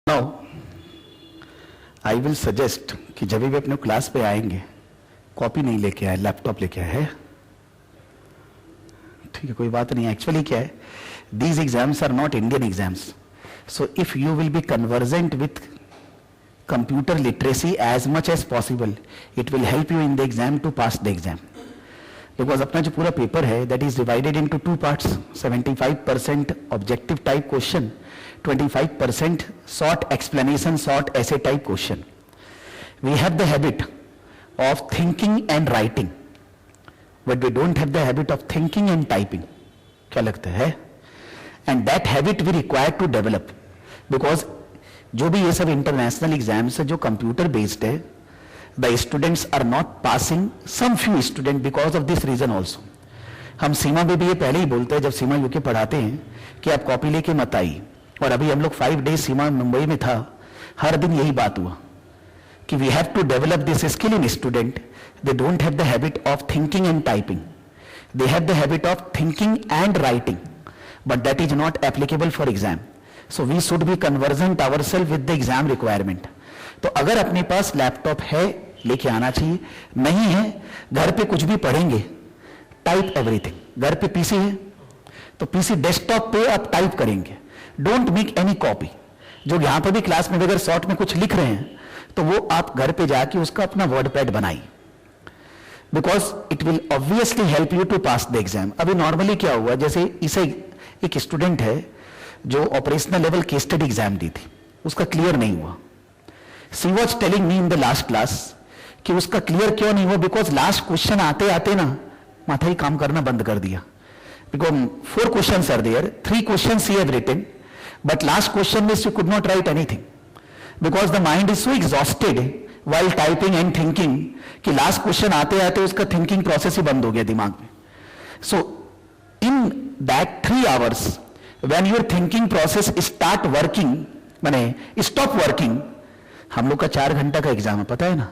Now I will suggest कि जब भी अपने क्लास पे आएंगे कॉपी नहीं लेके आए, लैपटॉप लेके आए। है ठीक है, कोई बात नहीं। एक्चुअली क्या है, these exams are not Indian exams, so if you will be convergent with computer literacy as much as possible, it will help you in the exam to pass the exam. Because अपना जो पूरा paper है that is divided into two parts, 75% objective type question, 25% short explanation, short essay type question. We have the habit of thinking and writing, but we don't have the habit of thinking and typing. क्या लगता है? And that habit we require to develop, because जो भी ये सब international exams है जो computer based है, the students are not passing, some few student because of this reason also. हम सीमा में भी ये पहले ही बोलते हैं जब सीमा यूके पढ़ाते हैं कि आप कॉपी लेके मत आइए, और अभी हम लोग 5 डेज सीमा मुंबई में था, हर दिन यही बात हुआ कि we have to develop this skill in student. They don't have the habit of thinking and typing, they have the habit of thinking and writing, but that is not applicable for exam. So we should be conversant ourselves with the exam requirement. तो अगर अपने पास laptop है लेके आना चाहिए, नहीं है घर पे कुछ भी पढ़ेंगे, टाइप एवरीथिंग। घर पे पीसी है तो पीसी डेस्कटॉप पे आप टाइप करेंगे, डोंट मेक एनी कॉपी। जो यहां पर भी क्लास में अगर शॉर्ट में कुछ लिख रहे हैं तो वो आप घर पे जाके उसका अपना वर्ड पैड बनाइए, because it will obviously help you to pass the exam. अभी नॉर्मली क्या हुआ, जैसे इसे एक स्टूडेंट है जो operational level case study exam दी थी, उसका क्लियर नहीं हुआ। She was telling me in the last class कि उसका क्लियर क्यों नहीं हुआ, बिकॉज लास्ट क्वेश्चन आते आते ना माथा ही काम करना बंद कर दिया। Because 4 questions are there, 3 questions he have written, but last question में you could not write anything, because the mind is so exhausted while typing and thinking कि लास्ट क्वेश्चन आते आते उसका थिंकिंग प्रोसेस ही बंद हो गया दिमाग में। सो in that 3 hours when your thinking process start working, माने stop working, हम लोग का 4 घंटा का एग्जाम है, पता है ना।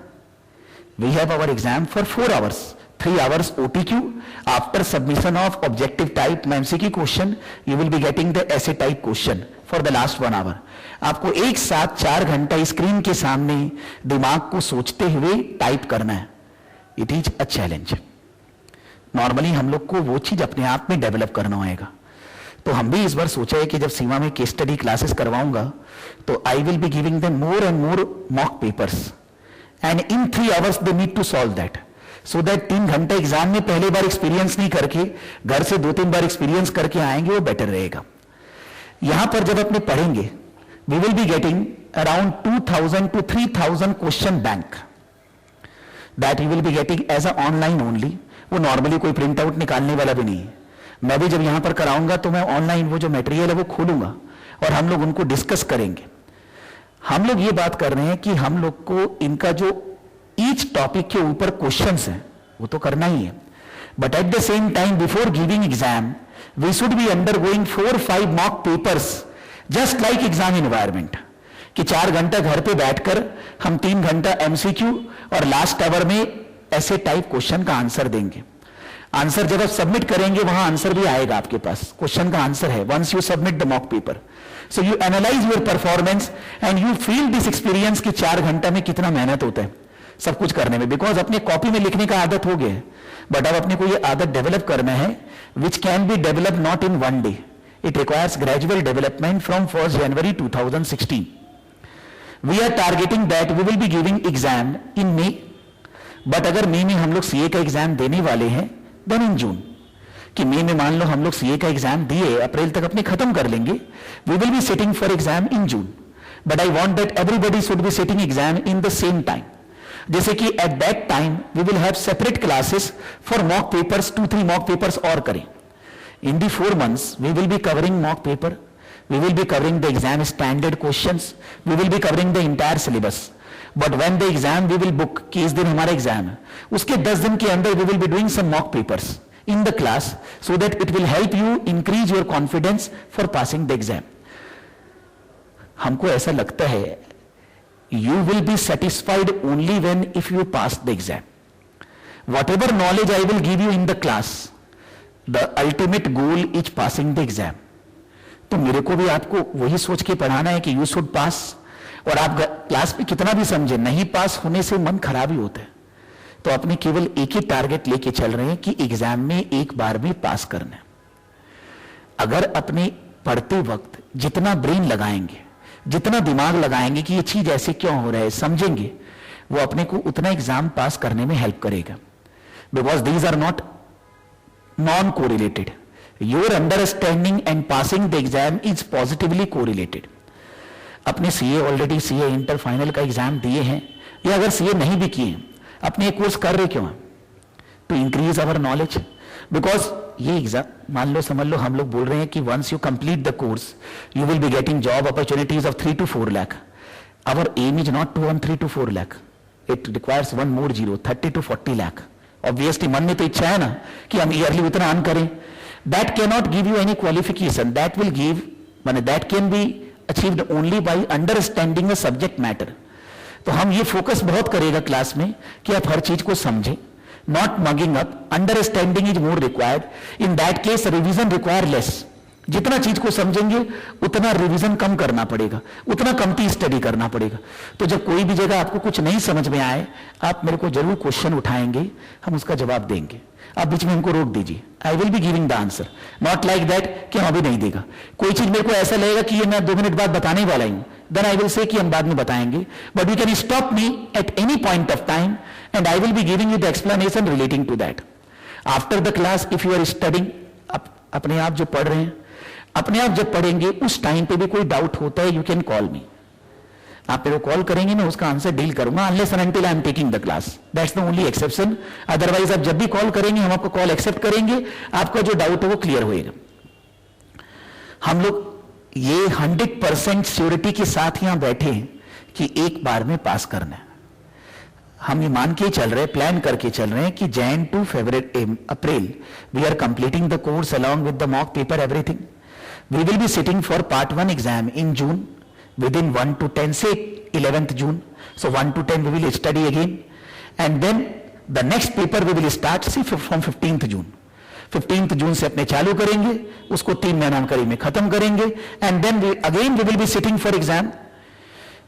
we have our exam for 4 hours, 3 hours OTQ, after submission of objective type MCQ question you will be getting the essay type question for the last 1 hour। आपको एक साथ 4 घंटा स्क्रीन के सामने दिमाग को सोचते हुए टाइप करना है। It is a challenge. Normally हम लोग को वो चीज अपने आप में डेवलप करना होगा। तो हम भी इस बार सोचा है कि जब सीमा में केस स्टडी क्लासेस करवाऊंगा तो I will be giving them more and more mock papers, and in 3 hours they need to solve that, so that 3 घंटे एग्जाम में पहले बार एक्सपीरियंस नहीं करके घर से 2-3 बार एक्सपीरियंस करके आएंगे, वो बेटर रहेगा। यहां पर जब अपने पढ़ेंगे we will be getting around 2000 to 3000 question bank, that you will be getting as a online only. वो नॉर्मली कोई प्रिंट आउट निकालने वाला भी नहीं है। मैं भी जब यहां पर कराऊंगा तो मैं ऑनलाइन वो जो मटेरियल है वो खोलूंगा और हम लोग उनको डिस्कस करेंगे। हम लोग ये बात कर रहे हैं कि हम लोग को इनका जो ईच टॉपिक के ऊपर क्वेश्चंस हैं वो तो करना ही है, but at the same time before giving exam we should be undergoing 4-5 mock papers just like exam environment, कि 4 घंटा घर पे बैठकर हम 3 घंटा एमसीक्यू और लास्ट आवर में ऐसे टाइप क्वेश्चन का आंसर देंगे। आंसर जब आप सबमिट करेंगे वहां आंसर भी आएगा आपके पास, क्वेश्चन का आंसर है once you submit the mock paper. So you analyse your performance and you feel this experience कि 4 घंटा में कितना मेहनत होता है सब कुछ करने में, बिकॉज अपने कॉपी में लिखने का आदत हो गया है, बट अब अपने को ये आदत डेवलप करना है which can be develop not in 1 day, it requires gradual development from 1 January 2016। We are targeting that we will be giving exam in May, but अगर मई में हम लोग सीए का एग्जाम देने वाले हैं देन इन जून, कि मई में मान लो हम लोग सीए का एग्जाम दिए, अप्रैल तक अपने खत्म कर लेंगे, we will be sitting for exam in June, but I want that everybody should be sitting exam in the same time. जैसे कि at that time we will have separate classes for mock papers, 2-3 mock papers और करें। In the 4 months we will be covering mock paper, we will be covering the exam standard questions, we will be covering the entire syllabus, but when the exam we will book, कि इस दिन हमारा exam है, उसके 10 दिन के अंदर we will be doing some mock papers in the class so that it will help you increase your confidence for passing the exam। हमको ऐसा लगता है you will be satisfied only when if you pass the exam। whatever knowledge I will give you in the class, the ultimate goal is passing the exam। तो मेरे को भी आपको वही सोच के पढ़ाना है कि यू शुड पास, और आप क्लास में कितना भी समझे, नहीं पास होने से मन खराब ही होता है। तो अपने केवल एक ही टारगेट लेके चल रहे हैं कि एग्जाम में एक बार में पास करना है। अगर अपने पढ़ते वक्त जितना ब्रेन लगाएंगे, जितना दिमाग लगाएंगे कि ये चीज ऐसे क्यों हो रहा है, समझेंगे, वो अपने को उतना एग्जाम पास करने में हेल्प करेगा। Because these are not non correlated. Your understanding and passing the exam is positively correlated. अपने CA already CA inter final का एग्जाम दिए हैं, या अगर सीए नहीं भी किए, अपने एक कोर्स कर रहे क्यों हैं? To increase our knowledge. Because ये एग्जाम मान लो समझ लो हम लोग बोल रहे हैं कि once you complete the course you will be getting job opportunities of 3 to 4 lakh. Our aim is not to earn 3 to 4 lakh. It requires one more zero, 30 to 40 lakh. Obviously मन में तो इच्छा है ना कि हम ईयरली उतना earn करें. That cannot give you any qualification. That will give, माने that can be achieved only by understanding the subject matter. तो हम ये फोकस बहुत करेगा क्लास में कि आप हर चीज को समझें. Not mugging up. Understanding is more required. In that case, revision require less. जितना चीज को समझेंगे उतना रिवीजन कम करना पड़ेगा, उतना कमती स्टडी करना पड़ेगा. तो जब कोई भी जगह आपको कुछ नहीं समझ में आए, आप मेरे को जरूर क्वेश्चन उठाएंगे, हम उसका जवाब देंगे. आप बीच में हमको रोक दीजिए. आई will be giving the answer. Not like that कि हम अभी नहीं देगा. कोई चीज मेरे को ऐसा लगेगा कि ये मैं 2 मिनट बाद बताने वाला हूं, देन आई विल से कि हम बाद में बताएंगे. But you can stop me at any point of time and I will be giving you the explanation relating to that. After the class if you are studying, अपने आप जो पढ़ रहे हैं, अपने आप जब पढ़ेंगे उस टाइम पे भी कोई डाउट होता है, यू कैन कॉल मी. आप मेरे को कॉल करेंगे, मैं उसका आंसर डील करूंगा, unless and until I am taking the class. That's the only exception. Otherwise आप जब भी कॉल करेंगे हम आपको कॉल एक्सेप्ट करेंगे, आपका जो डाउट है वो क्लियर होएगा. हम लोग ये 100% श्योरिटी के साथ यहां बैठे हैं कि एक बार में पास करना है. हम ये मान के चल रहे, प्लान करके चल रहे हैं कि Jan to April we are completing the course along with the mock paper everything. We will be sitting for part 1 exam in June within 1 to 10, say 11th June. So 1 to 10 we will study again, and then the next paper we will start say from 15th June. 15th June से अपने चालू करेंगे, उसको 3 महीना करीब में खत्म करेंगे, and then we will be sitting for exam.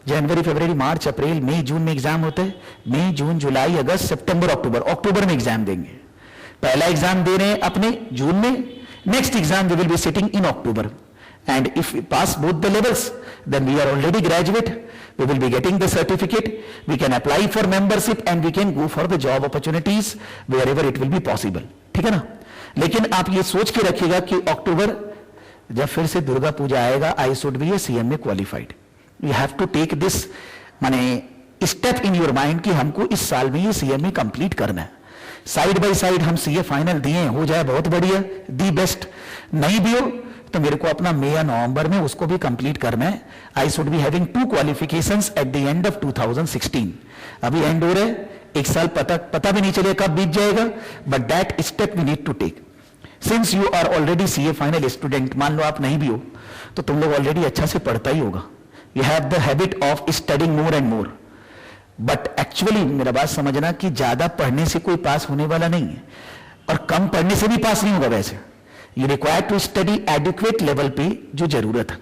जनवरी, फरवरी, मार्च, अप्रैल, मई, जून में एग्जाम होते हैं. मई, जून, जुलाई, अगस्त, सितंबर, अक्टूबर में एग्जाम देंगे. पहला एग्जाम दे रहे हैं अपने जून में, next exam we will be sitting in October, and if we pass both the levels then we are already graduate. We will be getting the certificate, we can apply for membership and we can go for the job opportunities wherever it will be possible. ठीक है ना. लेकिन आप ये सोच के रखिएगा कि अक्टूबर जब फिर से दुर्गा पूजा आएगा, I should be a CMA qualified. You have to take this माने स्टेप इन योर माइंड कि हमको इस साल में ये CMA कंप्लीट करना है. साइड बाय साइड हम सीए फाइनल दिए, हो जाए बहुत बढ़िया, दी बेस्ट. नहीं भी हो तो मेरे को अपना मई या नवंबर में उसको भी कंप्लीट करना है. आई should be having 2 qualifications eight the end of 2016. अभी एंड हो रहे, एक साल पता भी नहीं चले कब बीत जाएगा, but that step we need to take. Since you are already CA final student, मान लो आप नहीं भी हो तो तुम लोग ऑलरेडी अच्छा से पढ़ता ही होगा. You have the habit of studying more and more. But actually मेरा बात समझना कि ज्यादा पढ़ने से कोई पास होने वाला नहीं है, और कम पढ़ने से भी पास नहीं होगा. वैसे you require to study adequate level पे जो जरूरत है.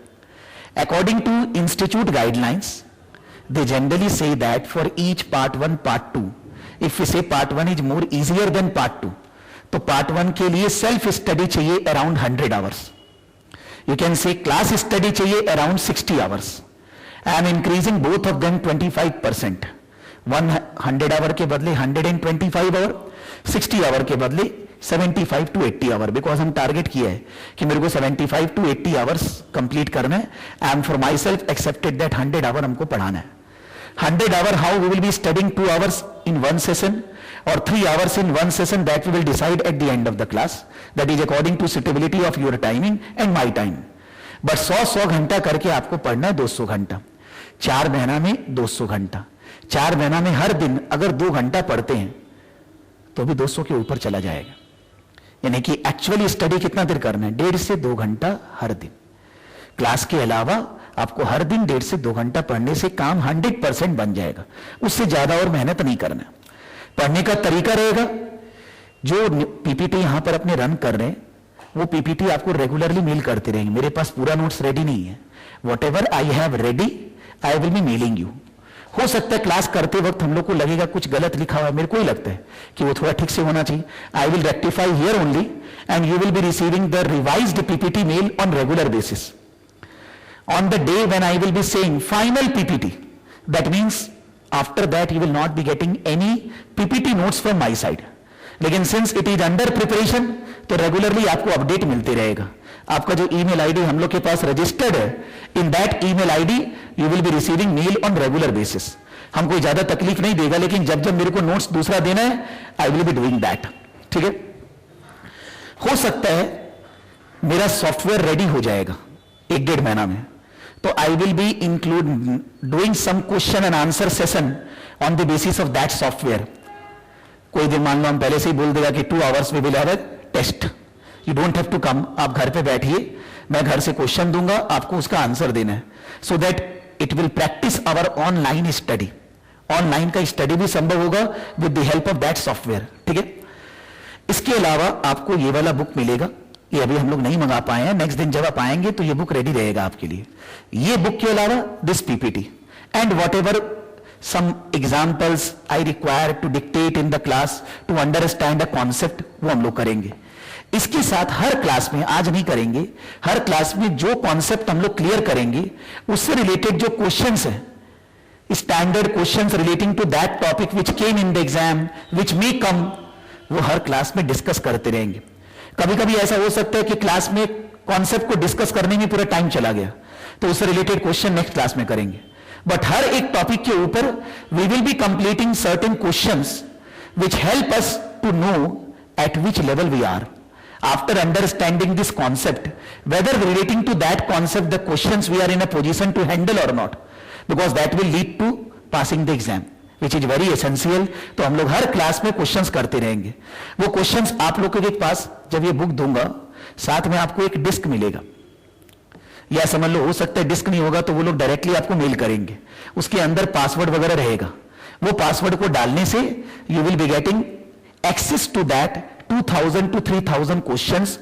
According to institute guidelines they generally say that for each part 1 part 2, if we say part 1 is more easier than part 2, तो पार्ट 1 के लिए सेल्फ स्टडी चाहिए around 100 hours. You can say class study चाहिए around 60 hours. I am increasing both of them 25%. 100 hour के बदले 125 our, 60 our के बदले 75 to 80 our. Because हम टारगेट किया है कि मेरे को 75 to 80 आवर्स कंप्लीट करना है. I am for myself accepted that 100 hour हमको पढ़ाना है. 100 hour how we will be studying 2 hours in 1 session और 3 hours in 1 session. That we will decide at the end of the class. That is according to suitability of your timing and my time. But 100 घंटा करके आपको पढ़ना है 200 घंटा. 4 महीना में 200 घंटा. 4 महीना में हर दिन अगर 2 घंटा पढ़ते हैं तो भी 200 के ऊपर चला जाएगा. यानी कि एक्चुअली स्टडी कितना देर करना है, 1.5 से 2 घंटा हर दिन. क्लास के अलावा आपको हर दिन 1.5 से 2 घंटा पढ़ने से काम 100% बन जाएगा. उससे ज्यादा और मेहनत नहीं करना. पढ़ने का तरीका रहेगा, जो पीपीटी यहां पर अपने रन कर रहे हैं वो पीपीटी आपको रेगुलरली मेल करते रहेंगे. मेरे पास पूरा नोट्स रेडी नहीं है. What ever I have ready I will B mailing you. हो सकता है क्लास करते वक्त हम लोग को लगेगा कुछ गलत लिखा हुआ है, मेरे को ही लगता है कि वो थोड़ा ठीक से होना चाहिए। I will rectify here only and you will be receiving the revised PPT mail on regular basis on the day when I will be saying final PPT. That means after that you will not be getting any PPT notes from my side. लेकिन since it is under preparation तो regularly आपको update मिलते रहेगा। आपका जो email ID हम लोग के पास रजिस्टर्ड है, in that email ID you will be receiving mail on regular basis. हम कोई ज्यादा तकलीफ नहीं देगा, लेकिन जब जब मेरे को नोट्स दूसरा देना है I will be doing that. ठीक है, हो सकता है मेरा सॉफ्टवेयर रेडी हो जाएगा 1-1.5 महीना में, तो I will be include doing some question and answer session on the basis of that software. कोई दिन मान लो हम पहले से ही बोल देगा कि 2 आवर्स में will have a test, you don't have to come, आप घर पे बैठिए, मैं घर से क्वेश्चन दूंगा, आपको उसका आंसर देना है, so that it will practice our online study. Online का स्टडी भी संभव होगा with the help of that software. ठीक है, इसके अलावा आपको ये वाला बुक मिलेगा, ये अभी हम लोग नहीं मंगा पाए हैं, नेक्स्ट दिन जब आप आएंगे तो ये बुक रेडी रहेगा आपके लिए। ये बुक के अलावा this PPT and whatever some examples I require to dictate in the class to understand a concept, वो हम लोग करेंगे। इसके साथ हर क्लास में, आज नहीं करेंगे, हर क्लास में जो कॉन्सेप्ट हम लोग क्लियर करेंगे उससे रिलेटेड जो क्वेश्चंस है, standard questions relating to that topic which came in the exam which may come, वो हर क्लास में डिस्कस करते रहेंगे। कभी कभी ऐसा हो सकता है कि क्लास में कॉन्सेप्ट को डिस्कस करने में पूरा टाइम चला गया, तो उससे रिलेटेड क्वेश्चन नेक्स्ट क्लास में करेंगे। बट हर एक टॉपिक के ऊपर we will be completing certain questions which help us to know at which level we are after understanding this concept, whether relating to that concept the questions we are in a position to handle और not, because that will lead to passing the exam which is very essential. तो हम लोग हर class में questions करते रहेंगे। वो questions आप लोगों के पास जब ये बुक दूंगा, साथ में आपको एक डिस्क मिलेगा, या समझ लो हो सकता है डिस्क नहीं होगा तो वो लोग डायरेक्टली आपको मेल करेंगे, उसके अंदर पासवर्ड वगैरह रहेगा। वो पासवर्ड को डालने से you will be getting access to that 2000 to 3000 questions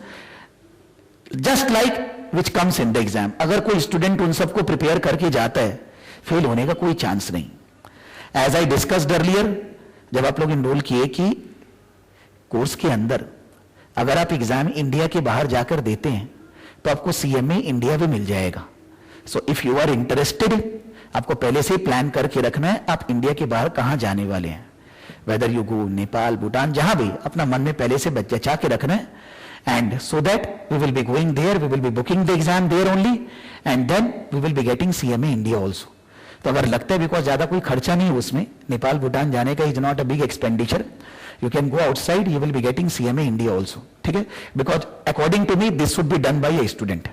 just like which comes in the exam. अगर कोई स्टूडेंट उन सबको प्रिपेयर करके जाता है, फेल होने का कोई चांस नहीं। एज आई डिस्कस्ड अर्लियर, जब आप लोग इनरोल किए कि कोर्स के अंदर अगर आप एग्जाम इंडिया के बाहर जाकर देते हैं तो आपको सीएमए इंडिया भी मिल जाएगा। So if you are interested, आपको पहले से प्लान करके रखना है आप इंडिया के बाहर कहां जाने वाले हैं, whether you go Nepal, Bhutan, जहां भी, अपना मन में पहले से बचा के रखना है। And so that we will be going there, we will be booking the exam there only, and then we will be getting CMA India also. तो अगर लगता है बिकॉज ज्यादा कोई खर्चा नहीं उसमें, नेपाल भूटान जाने का is not a big expenditure, you can go outside, you will be getting CMA India also, ठीक है, because according to me this should be done by a student।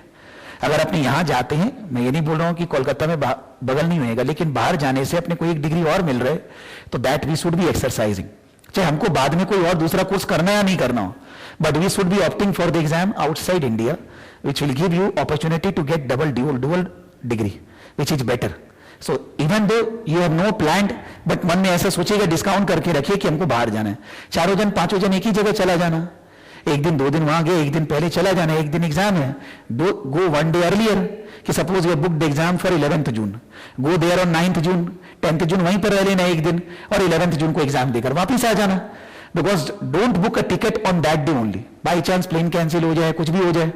अगर अपने यहां जाते हैं, मैं ये नहीं बोल रहा हूं कि कोलकाता में बगल नहीं होएगा, लेकिन बाहर जाने से अपने को एक डिग्री और मिल रहा है, तो that we should be exercising. चाहे हमको बाद में कोई और दूसरा कोर्स करना या नहीं करना हो, but we should be opting for the exam outside India which will give you opportunity to get double degree which is better. So even though you have no planned, but मन में ऐसा सोचेगा, discount करके रखिए कि हमको बाहर जाना है, 4 जन 5 जन एक ही जगह चला जाना, एक दिन 2 दिन वहां गए, एक दिन पहले चला जाना, एक दिन एग्जाम है, गो 1 डे अर्लियर, कि suppose you booked exam for 11th June, go there on 9th June, 10th June वहीं पर रह लेना एक दिन, और 11th जून को एग्जाम देकर वापिस आ जाना। Because don't book a ticket on that day only, by chance plane cancel हो जाए, कुछ भी हो जाए,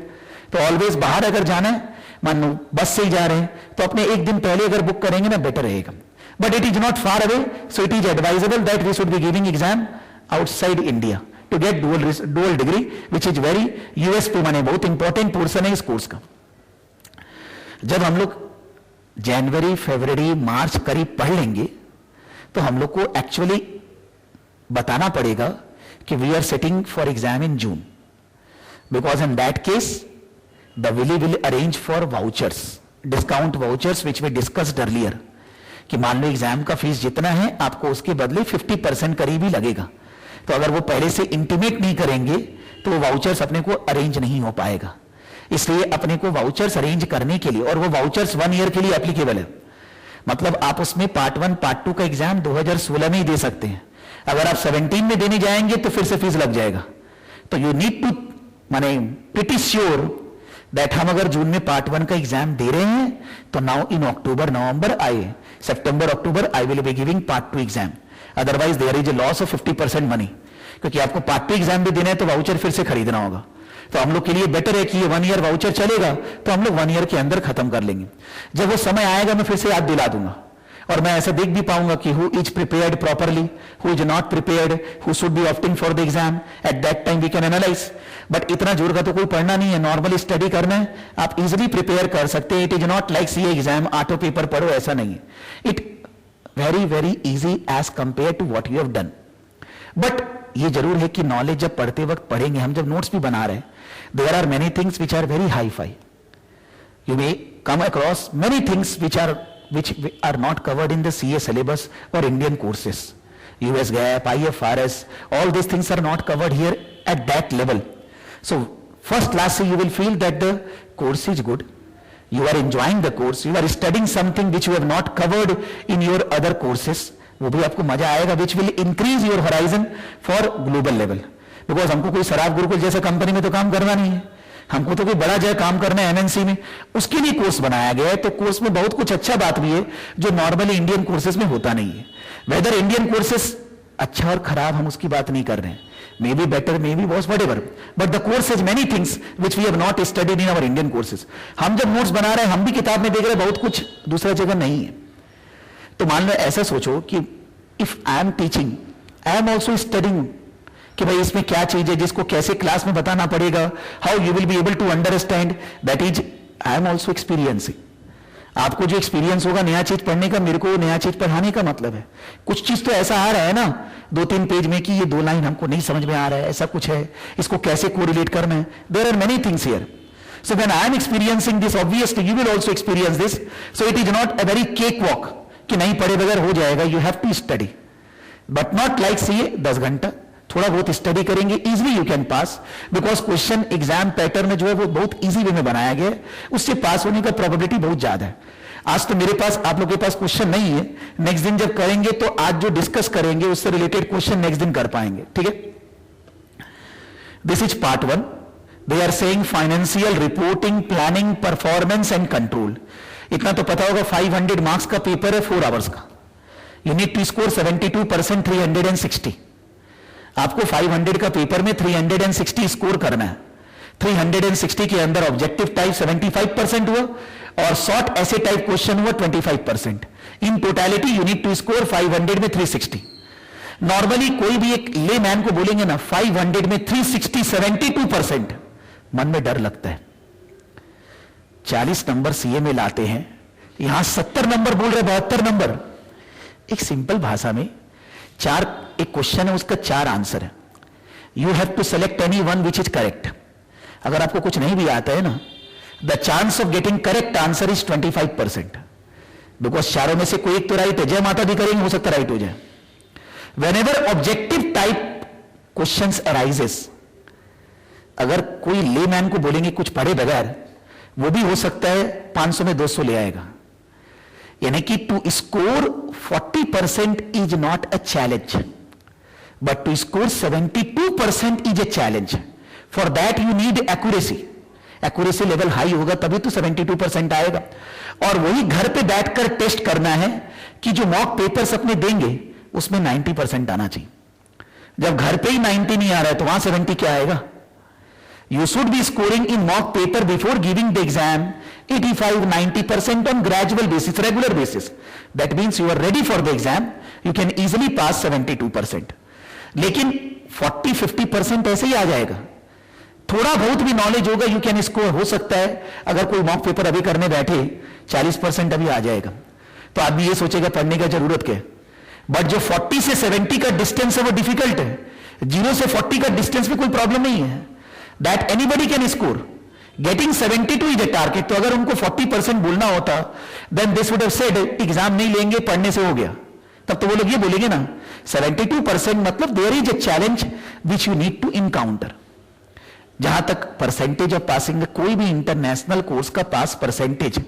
तो ऑलवेज बाहर अगर जाना है, मान लो बस से ही जा रहे हैं तो अपने एक दिन पहले अगर बुक करेंगे ना, बेटर रहेगा। But it is not far away, so it is advisable that we should be giving exam outside India to get dual degree which is very USP, माने बहुत इंपॉर्टेंट पोर्शन है इस कोर्स का। जब हम लोग जनवरी, फरवरी, मार्च करीब पढ़ लेंगे तो हम लोग को एक्चुअली बताना पड़ेगा कि we are setting for exam in June, because in that case the will arrange for vouchers, discount vouchers which we discussed earlier, कि मान लो एग्जाम का फीस जितना है आपको उसके बदले 50% करीब ही लगेगा, तो अगर वो पहले से इंटीमेट नहीं करेंगे तो वो वाउचर्स अपने को अरेंज नहीं हो पाएगा। इसलिए अपने को वाउचर्स अरेंज करने के लिए, और वो वाउचर्स 1 ईयर के लिए एप्लीकेबल है, मतलब आप उसमें पार्ट 1 पार्ट 2 का एग्जाम 2016 में ही दे सकते हैं। अगर आप 17 में देने जाएंगे तो फिर से फीस लग जाएगा। तो यू नीड टू, माने प्रीटी श्योर दैट हम अगर जून में पार्ट 1 का एग्जाम दे रहे हैं तो नाउ इन अक्टूबर नवंबर सितंबर October I will be giving part 2 exam, otherwise there is a loss of 50% money, क्योंकि आपको पार्ट 2 एग्जाम भी देना है तो वाउचर फिर से खरीदना होगा। तो हम लोग के लिए बेटर है कि ये 1 ईयर वाउचर चलेगा तो हम लोग 1 ईयर के अंदर खत्म कर लेंगे। जब वो समय आएगा मैं फिर से याद दिला दूंगा और मैं ऐसा देख भी पाऊंगा कि who is prepared properly, who is not prepared, who should be opting for the exam, at that time we can analyse. But इतना जोर का तो कोई पढ़ना नहीं है, नॉर्मली स्टडी करना है, आप इजिली प्रिपेयर कर सकते हैं। It is not like CA exam ऑटो पेपर पढ़ो, ऐसा नहीं है। It very very easy as compare to what you have done. But ये जरूर है कि नॉलेज जब पढ़ते वक्त पढ़ेंगे, हम जब नोट्स भी बना रहे हैं, there are many things which are very hi-fi, you may come across many things which are not covered in the CA syllabus or Indian courses. US GAAP, IFRS, all these things are not covered here at that level. So first class you will feel that the course is good, you are enjoying the course, you are studying something which you have not covered in your other courses, वो भी आपको मजा आएगा, which will increase your horizon for global level. Because हमको कोई शराब गुरुकुल जैसे company में तो काम करना नहीं है, हमको तो कोई बड़ा जगह काम करना है एमएनसी में, उसके लिए कोर्स बनाया गया है। तो कोर्स में बहुत कुछ अच्छा बात भी है जो नॉर्मली इंडियन कोर्सेज में होता नहीं है। वेदर इंडियन कोर्सेज अच्छा और खराब हम उसकी बात नहीं कर रहे हैं, maybe better, maybe worse, whatever, but the course is many things which we have not studied in our Indian courses. हम जब नोट्स बना रहे हैं हम भी किताब में देख रहे हैं, बहुत कुछ दूसरा जगह नहीं है। तो मान लो ऐसा सोचो कि if I am teaching, I am also studying कि भाई इसमें क्या चीज है जिसको कैसे क्लास में बताना पड़ेगा, how you will be able to understand, that is I am also experiencing. आपको जो एक्सपीरियंस होगा नया चीज पढ़ने का, मेरे को नया चीज पढ़ाने का मतलब है। कुछ चीज तो ऐसा आ रहा है ना 2-3 पेज में कि ये 2 लाइन हमको नहीं समझ में आ रहा है, ऐसा कुछ है, इसको कैसे कोरिलेट करना है। There are many things here. So when I am experiencing this, obviously you will also experience this. So it is not a very cakewalk कि नहीं पढ़े बगैर हो जाएगा, you have to study, but not like CA 10 घंटा थोड़ा बहुत study करेंगे, easily you can pass, because question exam pattern में जो है वो बहुत इजी वे में बनाया गया है, उससे पास होने का प्रोबेबिलिटी बहुत ज्यादा है। आज तो मेरे पास, आप लोग के पास क्वेश्चन नहीं है, नेक्स्ट दिन जब करेंगे तो आज जो डिस्कस करेंगे उससे रिलेटेड क्वेश्चन नेक्स्ट दिन कर पाएंगे, ठीक है। This is part 1। They are saying financial reporting, planning, performance and control. इतना तो पता होगा 500 मार्क्स का पेपर है, 4 आवर्स का, यू नीड टू स्कोर 72%, 360। आपको 500 का पेपर में 360 स्कोर करना है। 360 के अंदर ऑब्जेक्टिव टाइप 75% हुआ और शॉर्ट ऐसे टाइप क्वेश्चन हुआ 25%। In totality you need to score 500 में 360। नॉर्मली कोई भी एक ले मैन को बोलेंगे ना 500 में 360, 72%, मन में डर लगता है। 40 नंबर सीए में लाते हैं, यहां 70 नंबर बोल रहे, 72 नंबर। एक सिंपल भाषा में एक क्वेश्चन है, उसका 4 आंसर है। You have to select any one which is correct. अगर आपको कुछ नहीं भी आता है ना, the chance of getting correct answer is 25%, because चारों में से कोई एक तो राइट है। जय माता दी करेंगे, हो सकता है राइट हो जाए। When ever objective type question arises, अगर कोई लेमैन को बोलेंगे कुछ पढ़े बगैर, वो भी हो सकता है 500 में 200 ले आएगा। यानी कि to score 40% is not a challenge, but to score 72% is a challenge. For that you need accuracy. Accuracy level high होगा तभी तो 72% आएगा। और वही घर पे बैठकर टेस्ट करना है कि जो मॉक पेपर्स अपने देंगे उसमें 90% आना चाहिए। जब घर पे ही 90 नहीं आ रहा है तो वहां 70 क्या आएगा? You should be scoring in mock paper before giving the exam 85-90% on gradual basis, regular basis. That means you are ready for the exam. You can easily pass 72%. लेकिन 40-50% ऐसे ही आ जाएगा। थोड़ा बहुत भी नॉलेज होगा, यू कैन स्कोर। हो सकता है अगर कोई मॉक पेपर अभी करने बैठे 40% अभी आ जाएगा, तो आदमी ये सोचेगा पढ़ने का जरूरत क्या है। बट जो 40 से 70 का डिस्टेंस है वो डिफिकल्ट है। 0 से 40 का डिस्टेंस में कोई प्रॉब्लम नहीं है, that anybody can score. Getting 72 is a target. तो अगर उनको 40% बोलना होता, then this would have said exam नहीं लेंगे, पढ़ने से हो गया। तब तो वो लोग ये बोलेंगे ना 72% मतलब there is a challenge which you need to encounter. जहां तक परसेंटेज ऑफ पासिंग, कोई भी इंटरनेशनल कोर्स का पास परसेंटेज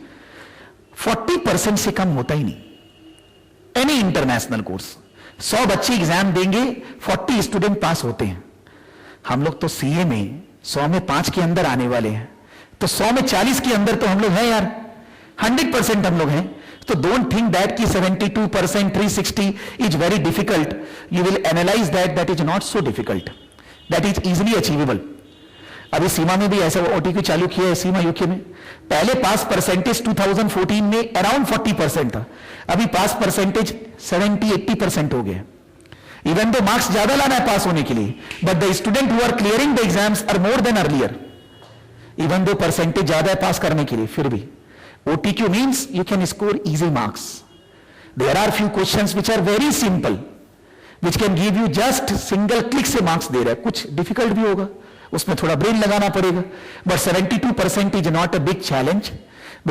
40% से कम होता ही नहीं। एनी इंटरनेशनल कोर्स 100 बच्चे एग्जाम देंगे, 40 स्टूडेंट पास होते हैं। हम लोग तो सीए में 100 में 5 के अंदर आने वाले हैं, तो 100 में 40 के अंदर तो हम लोग हैं यार, 100% हम लोग हैं. तो डोंट थिंक दैट कि 72%, 360 is very difficult. You will analyse that is not so difficult, that is easily achievable. अभी सीमा में भी ऐसा ओटीक्यू चालू किया है, सीमा यूके में. पहले पास परसेंटेज 2014 में अराउंड 40% था, अभी पास परसेंटेज 70-80% हो गया. इवन दो मार्क्स ज्यादा लाना है पास होने के लिए, but the student who are clearing the exams are more than earlier. Even though percentage ज्यादा है पास करने के लिए, फिर भी OTQ means you can score easy marks. There are few questions which are very simple, which can give you just single click से marks दे रहा है. कुछ difficult भी होगा, उसमें थोड़ा brain लगाना पड़ेगा, but 72% is not a big challenge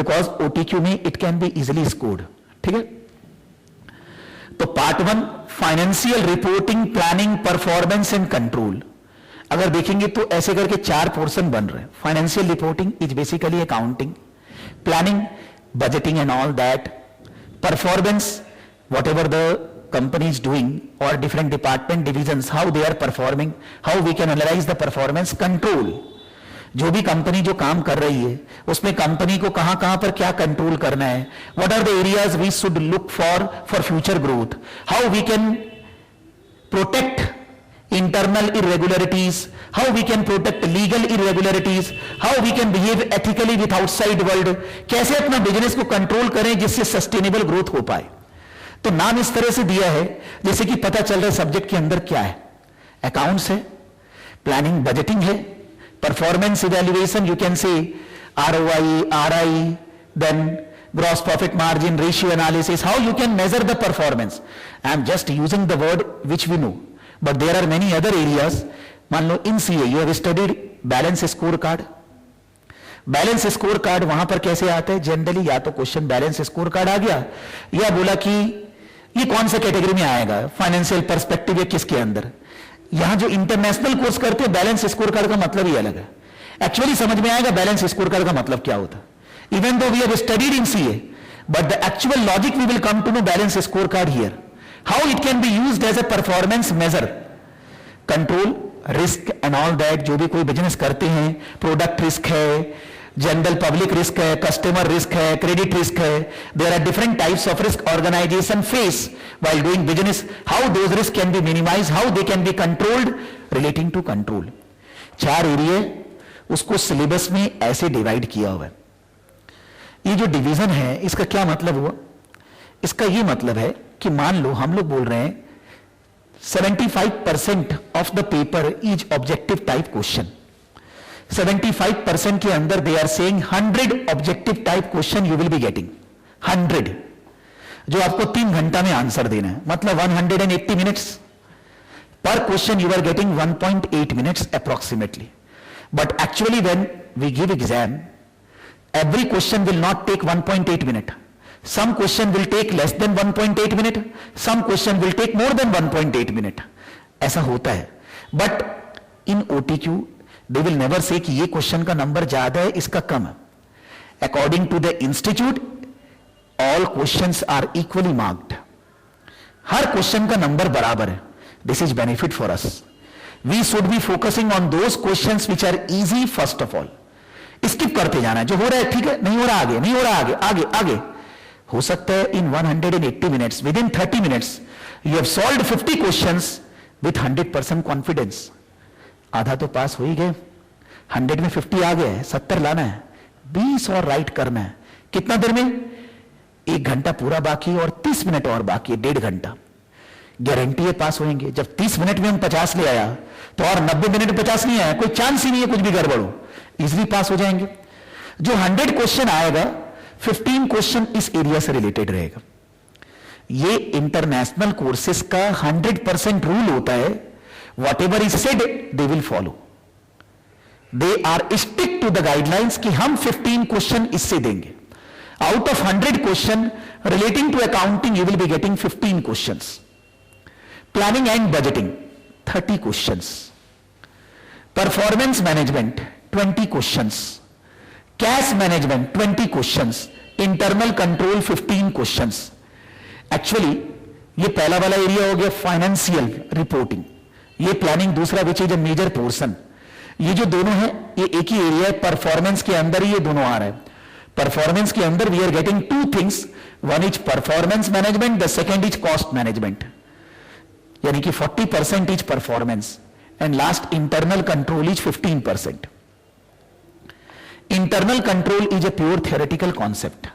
because OTQ में it can be easily scored. ठीक है. तो part 1 financial reporting, planning, performance and control. अगर देखेंगे तो ऐसे करके 4 पोर्शन बन रहे हैं. Financial reporting is basically accounting, planning, budgeting and all that. Performance, whatever the company is doing or different department divisions, how they are performing, how we can analyze the performance. Control, जो भी company जो काम कर रही है उसमें company को कहां कहां पर क्या कंट्रोल करना है. What are the areas we should look for future growth, how we can protect internal irregularities, how we can protect legal irregularities, how we can behave ethically with outside world. कैसे अपना business को control करें जिससे sustainable growth हो पाए. तो नाम इस तरह से दिया है जैसे कि पता चल रहा है सब्जेक्ट के अंदर क्या है. अकाउंट्स है, प्लानिंग बजटिंग है, performance evaluation, you can say ROI, RI, then gross profit margin, ratio analysis, how you can measure the performance. I am just using the word which we know, but there are many other areas. मान लो in CA you have studied balance scorecard. Balance scorecard वहां पर कैसे आते हैं generally, या तो question balance scorecard आ गया या बोला कि ये कौन सा कैटेगरी में आएगा, फाइनेंशियल पर्सपेक्टिव या किसके अंदर. यहां जो इंटरनेशनल कोर्स करते हैं बैलेंस स्कोर कार्ड का मतलब ही अलग है. एक्चुअली समझ में आएगा बैलेंस स्कोर कार्ड का मतलब क्या होता है. Even though we have studied in CA, but the actual logic we will come to know balance scorecard here. How it can be used as a performance measure. Control, risk and all that. जो भी कोई business करते हैं, product risk है, general public risk है, customer risk है, credit risk है. There are different types of risk organization face while doing business. How those risks can be minimized, how they can be controlled, relating to control. 4 area उसको syllabus में ऐसे divide किया हुआ है. ये जो डिवीजन है इसका क्या मतलब हुआ, इसका ये मतलब है कि मान लो हम लोग बोल रहे हैं 75% of the paper is objective type question. 75% के अंदर they are saying 100 objective type question you will be getting. 100 जो आपको 3 घंटा में आंसर देना है, मतलब 180 मिनट्स पर question. You are getting 1.8 minutes approximately. But actually when we give exam every question will not take 1.8 minute. Some question will take less than 1.8 minute, some question will take more than 1.8 minute. ऐसा होता है. But in OTQ they will never say कि ये question का number ज्यादा है इसका कम है. According to the institute all questions are equally marked. Her question का नंबर बराबर है. This is benefit for us. We should be focusing on those questions which are easy first of all. Skip करते जाना है, जो हो रहा है ठीक है, नहीं हो रहा आगे, नहीं हो रहा आगे, आगे आगे. हो सकता है इन 180 minutes, with in 30 minutes you have solved 50 questions with 100% confidence. आधा तो पास हो ही गए, 100 में 50 आ गए, 70 लाना है, 20 और राइट करना है. कितना देर में, 1 घंटा पूरा बाकी और 30 मिनट और बाकी है, 1.5 घंटा. गारंटी है पास होंगे. जब 30 मिनट में हम 50 ले आया तो और 90 मिनट में 50 नहीं आया, कोई चांस ही नहीं है कुछ भी गड़बड़ हो, इजिली पास हो जाएंगे. जो 100 क्वेश्चन आएगा 15 क्वेश्चन इस एरिया से रिलेटेड रहेगा. ये इंटरनेशनल कोर्सेज का 100% रूल होता है. Whatever is said they will follow. They are stick to the guidelines कि हम 15 क्वेश्चन इससे देंगे. Out of 100 question relating to accounting you will be getting 15 questions. Planning and budgeting 30 questions. Performance management 20 questions. Cash management 20 questions. Internal control 15 questions. Actually ये पहला वाला area हो गया financial reporting. ये प्लानिंग दूसरा which is a major portion. ये जो दोनों है ये एक ही एरिया है, परफॉर्मेंस के अंदर ही ये दोनों आ रहा है। परफॉर्मेंस के अंदर we are getting two things, one is performance management, the second is cost management, यानी कि 40% is performance and last internal control is 15%। Internal control is a pure theoretical concept,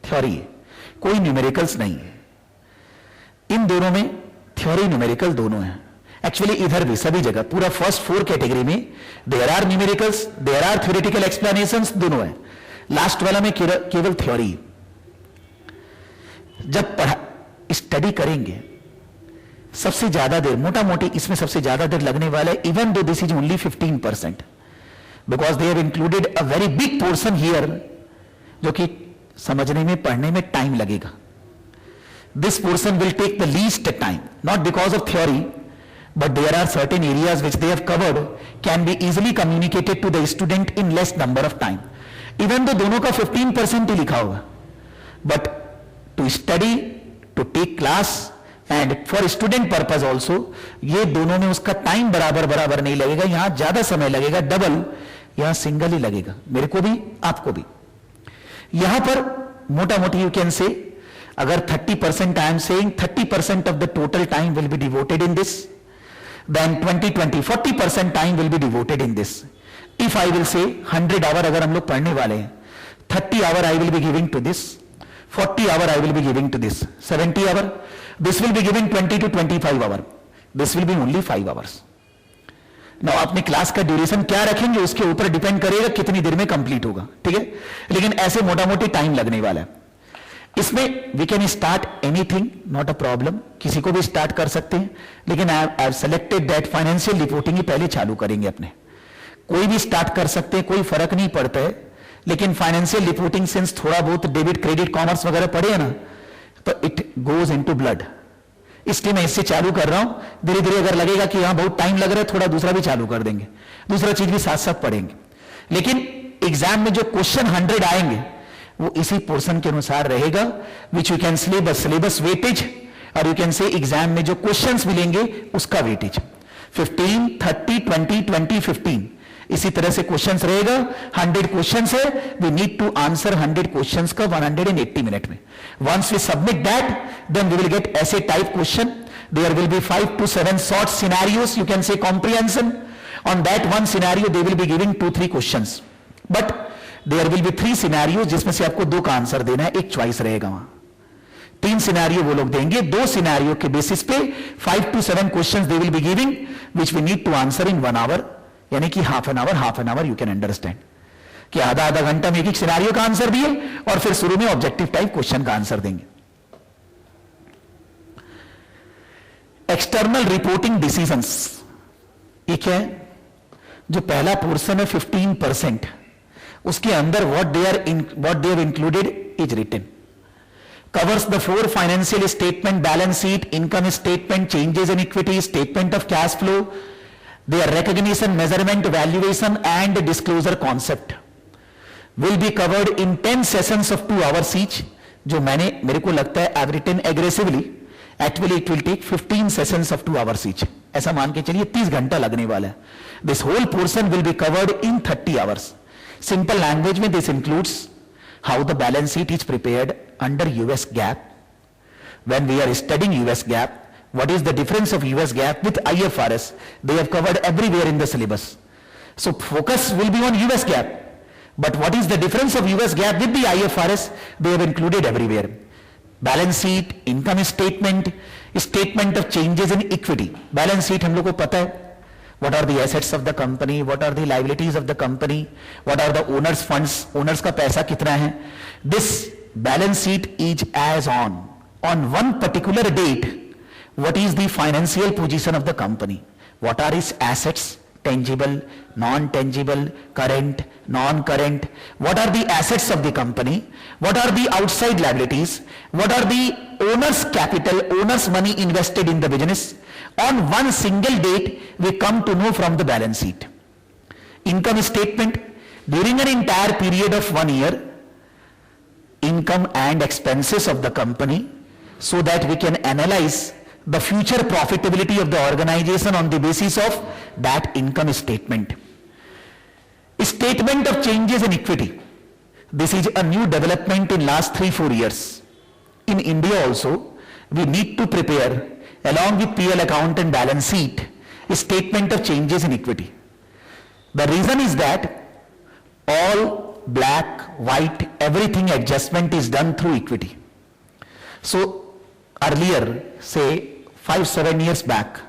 theory है, कोई न्यूमेरिकल्स नहीं है। इन दोनों में थ्योरी न्यूमेरिकल दोनों है। एक्चुअली इधर भी सभी जगह पूरा फर्स्ट 4 कैटेगरी में there are numericals, there are theoretical explanations, दोनों है। लास्ट वाला में केवल थ्योरी। जब स्टडी करेंगे सबसे ज्यादा देर, मोटा मोटी इसमें सबसे ज्यादा देर लगने वाला है, even though this is only 15%, because they have included a very big portion here, जो कि समझने में पढ़ने में टाइम लगेगा। This portion will take the least time, not because of theory, but there are certain areas which they have covered can be easily communicated to the student in less number of time, even though दोनों का 15% ही लिखा होगा, but to study, to take class and for student purpose also, ये दोनों में उसका time बराबर नहीं लगेगा, यहां ज्यादा समय लगेगा, डबल, यहां सिंगल ही लगेगा, मेरे को भी आपको भी। यहां पर मोटा मोटी यू कैन से, अगर 30% I am saying 30% of the total time will be devoted in this, then 40% time will be devoted in this. If I will say 100 hour अगर हम लोग पढ़ने वाले हैं, 30 hour I will be giving to this, 40 hour I will be giving to this, 70 hour, this will be given 20 to 25 hour, this will be only 5 hours. Now अपने class का duration क्या रखेंगे उसके ऊपर डिपेंड करेगा कितनी देर में कंप्लीट होगा, ठीक है, लेकिन ऐसे मोटा मोटी टाइम लगने वाला है। इसमें we can start anything, not a problem, किसी को भी स्टार्ट कर सकते हैं, लेकिन I have selected that financial reporting ही पहले चालू करेंगे अपने। कोई भी स्टार्ट कर सकते हैं, कोई फर्क नहीं पड़ता है, लेकिन फाइनेंशियल रिपोर्टिंग सिंस थोड़ा बहुत डेबिट क्रेडिट कॉमर्स वगैरह पढ़े हैं ना, तो इट गोज इनटू ब्लड, इसलिए मैं इससे चालू कर रहा हूं। धीरे धीरे अगर लगेगा कि यहां बहुत टाइम लग रहा है, थोड़ा दूसरा भी चालू कर देंगे, दूसरा चीज भी साथ साथ पढ़ेंगे, लेकिन एग्जाम में जो क्वेश्चन 100 आएंगे वो इसी पोर्शन के अनुसार रहेगा, विच यू कैन सिलेबस वेटेज, और यू कैन से एग्जाम में जो क्वेश्चंस मिलेंगे उसका वेटेज 15, 30, 20, 20, 15, इसी तरह से क्वेश्चंस रहेगा। 100 क्वेश्चंस है, we need to answer 100 questions का 180 मिनट में। Once we submit that, then we will get ऐसे type question, there will be 5 to 7 short scenarios, you can say comprehension, on that one scenario they will be giving 2-3 questions, but there will be 3 scenario जिसमें से आपको 2 का answer देना है, एक choice रहेगा वहां। 3 सिनेरियो वो लोग देंगे, 2 सिनेरियो के बेसिस पे 5 to 7 questions they will be giving, which we need to answer in 1 hour, यानी कि half an hour you can understand कि आधा घंटा में एक सिनेरियो का आंसर दिए और फिर शुरू में ऑब्जेक्टिव टाइप क्वेश्चन का आंसर देंगे। एक्सटर्नल रिपोर्टिंग डिसीजंस, ये क्या है? जो पहला पोर्शन है 15%, उसके अंदर what they have included is written, covers the 4 financial statement, balance sheet, income statement, changes in equity, statement of cash flow, their recognition, measurement, valuation and disclosure concept will be covered in 10 sessions of 2 hours each, जो मेरे को लगता है I've written aggressively, actually it will take 15 sessions of 2 hours each, ऐसा मान के चलिए 30 घंटा लगने वाला है। This whole portion will be covered in 30 hours. Simple language में this includes how the balance sheet is prepared under US GAAP. When we are studying US GAAP, what is the difference of US GAAP with IFRS? They have covered everywhere in the syllabus. So focus will be on US GAAP. But what is the difference of US GAAP with the IFRS? They have included everywhere. Balance sheet, income statement, statement of changes in equity. Balance sheet हम लोग को पता है, what are the assets of the company, what are the liabilities of the company, what are the owners funds, owners का पैसा कितना है। This balance sheet is as on one particular date, what is the financial position of the company, what are its assets, tangible, non-tangible, current, non-current, what are the assets of the company, what are the outside liabilities, what are the owner's capital, owner's money invested in the business. On one single date we come to know from the balance sheet. Income statement, during an entire period of 1 year, income and expenses of the company, so that we can analyze the future profitability of the organization on the basis of that income statement. Statement of changes in equity. This is a new development in last 3-4 years. In India also, we need to prepare along with PL account and balance sheet a statement of changes in equity. The reason is that all black, white, everything adjustment is done through equity. So earlier, say 5-7 years back,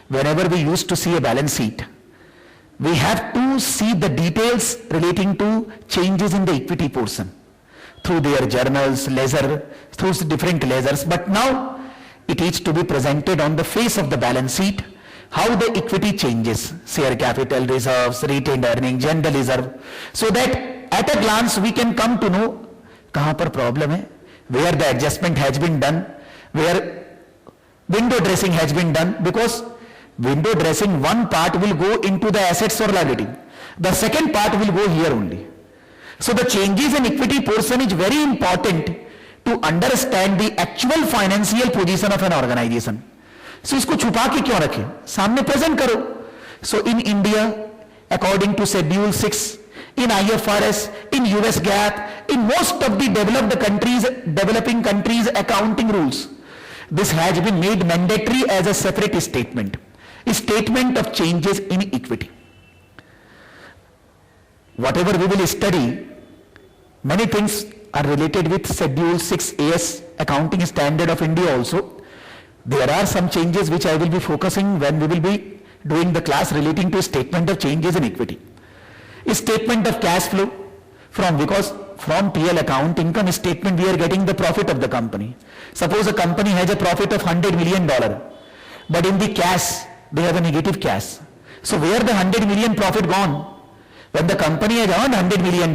whenever we used to see a balance sheet, we have to see the details relating to changes in the equity portion through their journals, ledger, through different ledgers. But now it is to be presented on the face of the balance sheet how the equity changes, share capital, reserves, retained earnings, general reserve, so that at a glance we can come to know kahan par problem hai, where the adjustment has been done, where window dressing has been done, because window dressing, one part will go into the assets or liability. The second part will go here only. So the changes in equity portion is very important to understand the actual financial position of an organization. So इसको छुपा के क्यों रखें? सामने present करो. So in India, according to Schedule 6, in IFRS, in US GAAP, in most of the developed countries, developing countries accounting rules, this has been made mandatory as a separate statement. A statement of changes in equity. Whatever we will study, many things are related with Schedule 6 AS, Accounting Standard of India also. There are some changes which I will be focusing when we will be doing the class relating to statement of changes in equity. A statement of cash flow, because from PL account, income statement, we are getting the profit of the company. Suppose a company has a profit of $100 million, but in the cash, they have a negative cash. So where the 100 million profit gone? When the company has earned $100 million,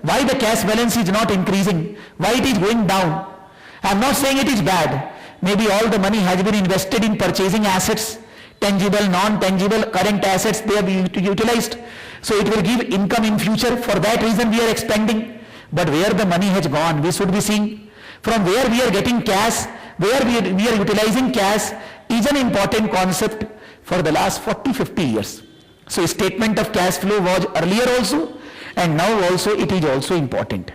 why the cash balance is not increasing? Why it is going down? I am not saying it is bad. Maybe all the money has been invested in purchasing assets, tangible, non-tangible, current assets they have utilized. So it will give income in future. For that reason we are expanding. But where the money has gone, we should be seeing. From where we are getting cash, where we are utilizing cash is an important concept for the last 40-50 years. So statement of cash flow was earlier also, and now also it is also important.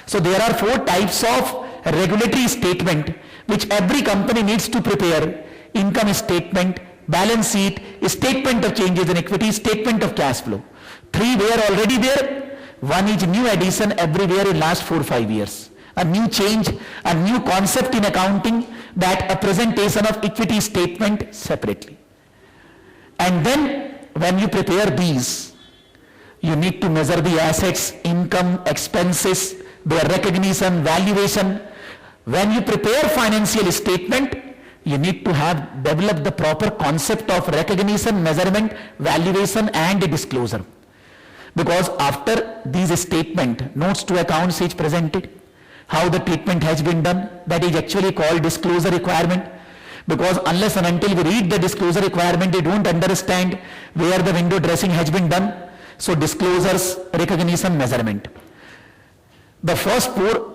So there are 4 types of regulatory statement which every company needs to prepare: income statement, balance sheet, statement of changes in equity, statement of cash flow. 3 were already there. 1 is new addition everywhere in last 4-5 years. A new change, a new concept in accounting, that a presentation of equity statement separately. And then when you prepare these, you need to measure the assets, income, expenses, their recognition, valuation. When you prepare financial statement, you need to have developed the proper concept of recognition, measurement, valuation and disclosure. Because after these statement, notes to accounts is presented, how the treatment has been done, that is actually called disclosure requirement. Because unless and until we read the disclosure requirement, we don't understand where the window dressing has been done. So disclosures, recognition, measurement. The first 4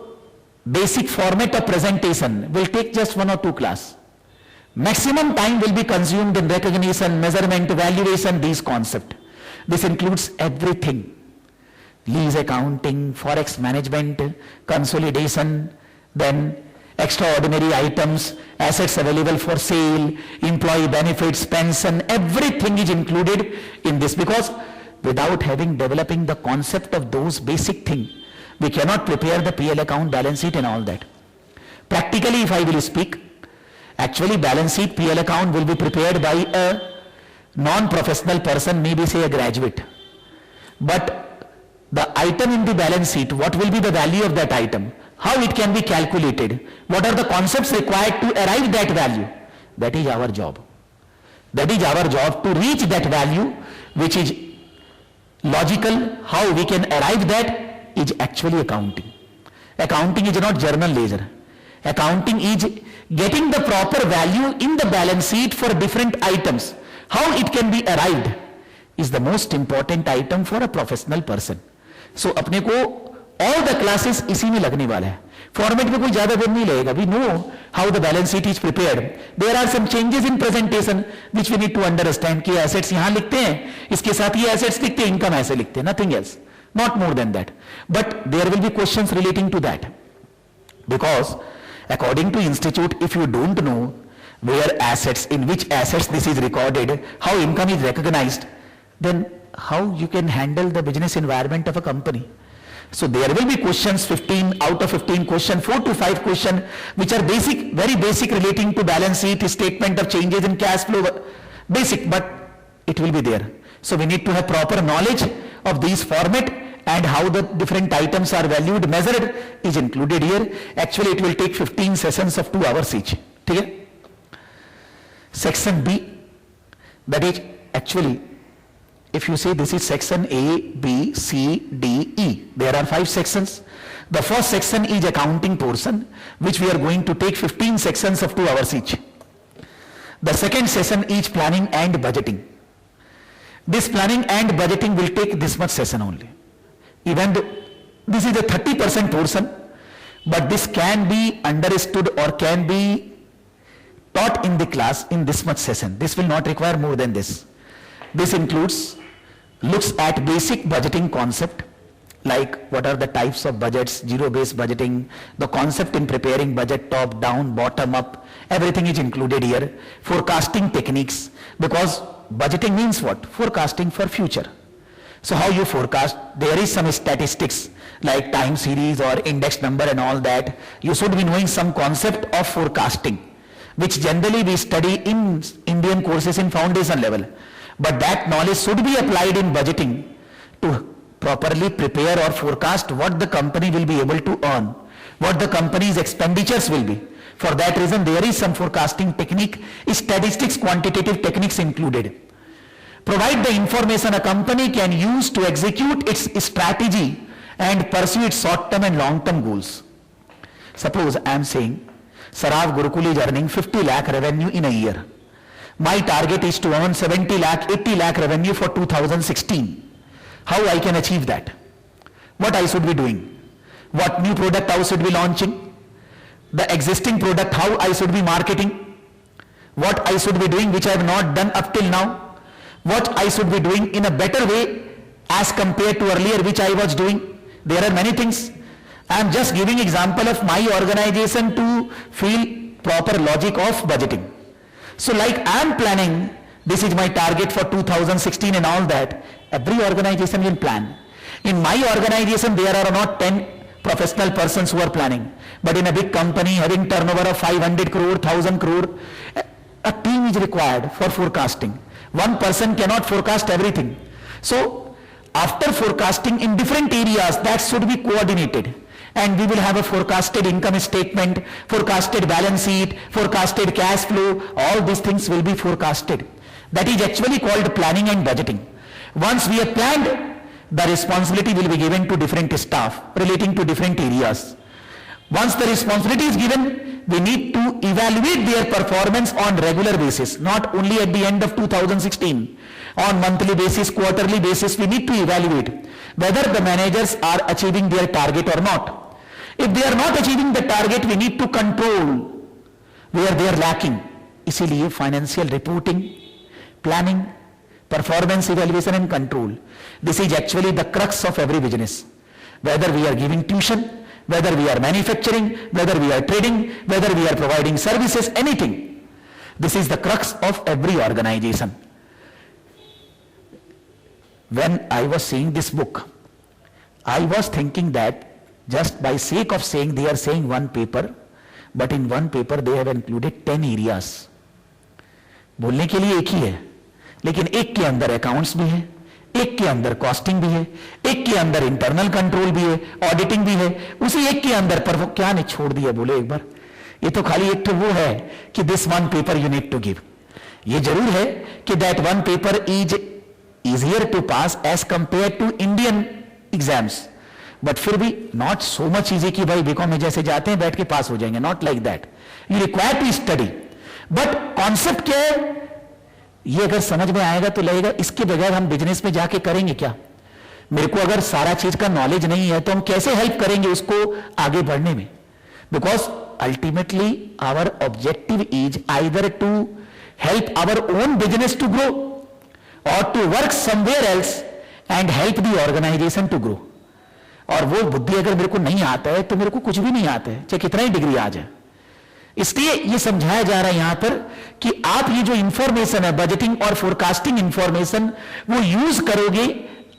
basic format of presentation will take just 1 or 2 class. Maximum time will be consumed in recognition, measurement, valuation, these concepts. This includes everything: lease accounting, forex management, consolidation, then extraordinary items, assets available for sale, employee benefits, pension, everything is included in this, because without developing the concept of those basic things, we cannot prepare the PL account, balance sheet and all that. Practically, if I will speak, actually balance sheet, PL account will be prepared by a non-professional person, maybe say a graduate. But the item in the balance sheet, what will be the value of that item? How it can be calculated? What are the concepts required to arrive that value? That is our job. That is our job, to reach that value, which is logical. How we can arrive that is actually accounting. Accounting is not journal ledger. Accounting is getting the proper value in the balance sheet for different items. How it can be arrived is the most important item for a professional person. So अपने को all the classes इसी में लगने वाला है. Format में कोई ज्यादा देर नहीं लगेगा. We know how the balance sheet is prepared. There are some changes in presentation which we need to understand कि एसेट्स यहां लिखते हैं, इसके साथ ये एसेट्स लिखते हैं, इनकम ऐसे लिखते हैं, nothing else, not more than that. But there will be questions relating to that, because according to institute, if you don't know where assets, in which assets this is recorded, how income is recognized, then how you can handle the business environment of a company. So there will be questions, 15 out of 15 question, 4 to 5 question, which are basic, very basic, relating to balance sheet, statement of changes in cash flow, basic, but it will be there. So we need to have proper knowledge of these format, and how the different items are valued, measured is included here. Actually it will take 15 sessions of 2 hours each. ठीक है? Section B, that is actually, if you say this is section A, B, C, D, E, there are 5 sections. The first section is accounting portion, which we are going to take 15 sections of 2 hours each. The second session is planning and budgeting. This planning and budgeting will take this much session only. Even though this is a 30% portion, but this can be understood or can be taught in the class in this much session. This will not require more than this. This includes, looks at basic budgeting concept, like what are the types of budgets, zero-based budgeting, the concept in preparing budget, top down, bottom up, everything is included here. Forecasting techniques, because budgeting means what? Forecasting for future. So how you forecast? There is some statistics like time series or index number and all that. You should be knowing some concept of forecasting, which generally we study in Indian courses in foundation level. But that knowledge should be applied in budgeting to properly prepare or forecast what the company will be able to earn, what the company's expenditures will be. For that reason, there is some forecasting technique, statistics, quantitative techniques included. Provide the information a company can use to execute its strategy and pursue its short-term and long-term goals. Suppose I am saying, Sarav Gurukul is earning 50 lakh revenue in a year. My target is to earn 70 lakh, 80 lakh revenue for 2016. How I can achieve that? What I should be doing? What new product I should be launching? The existing product, how I should be marketing? What I should be doing which I have not done up till now? What I should be doing in a better way as compared to earlier which I was doing? There are many things. I am just giving example of my organization to feel proper logic of budgeting. So like I am planning, this is my target for 2016 and all that. Every organization will plan. In my organization there are not 10 professional persons who are planning. But in a big company having turnover of 500 crore, 1000 crore, a team is required for forecasting. One person cannot forecast everything. So after forecasting in different areas, that should be coordinated, and we will have a forecasted income statement, forecasted balance sheet, forecasted cash flow. All these things will be forecasted. That is actually called planning and budgeting. Once we have planned, the responsibility will be given to different staff relating to different areas. Once the responsibility is given, we need to evaluate their performance on regular basis, not only at the end of 2016. On monthly basis, quarterly basis, we need to evaluate whether the managers are achieving their target or not. If they are not achieving the target, we need to control where they are lacking. इसीलिए financial reporting, planning, performance evaluation and control. This is actually the crux of every business. Whether we are giving tuition, whether we are manufacturing, whether we are trading, whether we are providing services, anything. This is the crux of every organization. When I was seeing this book, I was thinking that just by sake of saying they are saying one paper, but in one paper they have included 10 areas. बोलने के लिए एक ही है, लेकिन एक के अंदर accounts भी है, एक के अंदर कॉस्टिंग भी है, एक के अंदर इंटरनल कंट्रोल भी है, ऑडिटिंग भी है, उसी एक के अंदर पर वो क्या नहीं छोड़ दिया बोले एक बार, ये तो खाली एक तो वो है कि this one paper you need to give. ये जरूर है कि that one paper is easier to pass as compared to Indian exams, but फिर भी not so much easy कि भाई बीकॉम में जैसे जाते हैं बैठ के पास हो जाएंगे, not like that. You require to study. But concept क्या है, ये अगर समझ में आएगा तो लगेगा इसके बगैर हम बिजनेस में जाके करेंगे क्या. मेरे को अगर सारा चीज का नॉलेज नहीं है तो हम कैसे हेल्प करेंगे उसको आगे बढ़ने में. because ultimately our objective is either to help our own business to grow or to work somewhere else and help the organization to grow. और वो बुद्धि अगर मेरे को नहीं आता है तो मेरे को कुछ भी नहीं आता है, चाहे कितना ही डिग्री आ जाए. इसलिए ये समझाया जा रहा है यहां पर कि आप ये जो इंफॉर्मेशन है बजटिंग और फोरकास्टिंग इंफॉर्मेशन वो यूज करोगे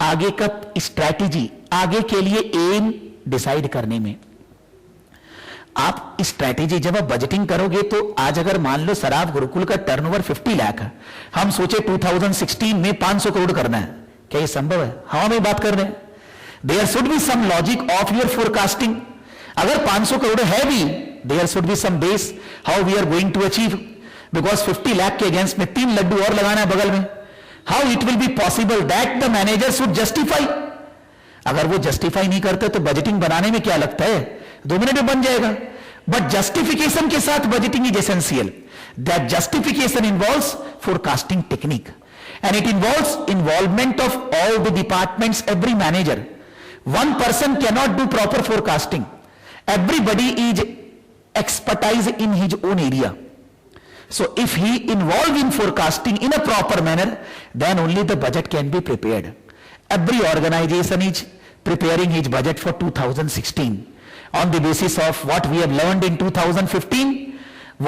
आगे का स्ट्रैटेजी, आगे के लिए एम डिसाइड करने में. आप स्ट्रैटेजी जब आप बजटिंग करोगे तो आज अगर मान लो सराफ गुरुकुल का टर्नओवर 50 लाख है, हम सोचे 2016 में 500 करोड़ करना है, क्या ये संभव है? हवा में बात कर रहे हैं. There should be some logic of your forecasting. अगर 500 करोड़ है भी, there should be some base how we are going to achieve, because 50 lakh के अगेंस्ट में 3 लड्डू और लगाना है बगल में. How it will be possible that the manager should justify. अगर वो जस्टिफाई नहीं करते तो बजटिंग बनाने में क्या लगता है, 2 मिनट में बन जाएगा. बट जस्टिफिकेशन के साथ budgeting is essential. That justification involves forecasting technique and it involves involvement of all the departments, every manager. One person cannot do proper forecasting. Everybody is expertise in his own area. So if he involved in forecasting in a proper manner, then only the budget can be prepared. Every organization is preparing his budget for 2016 on the basis of what we have learned in 2015,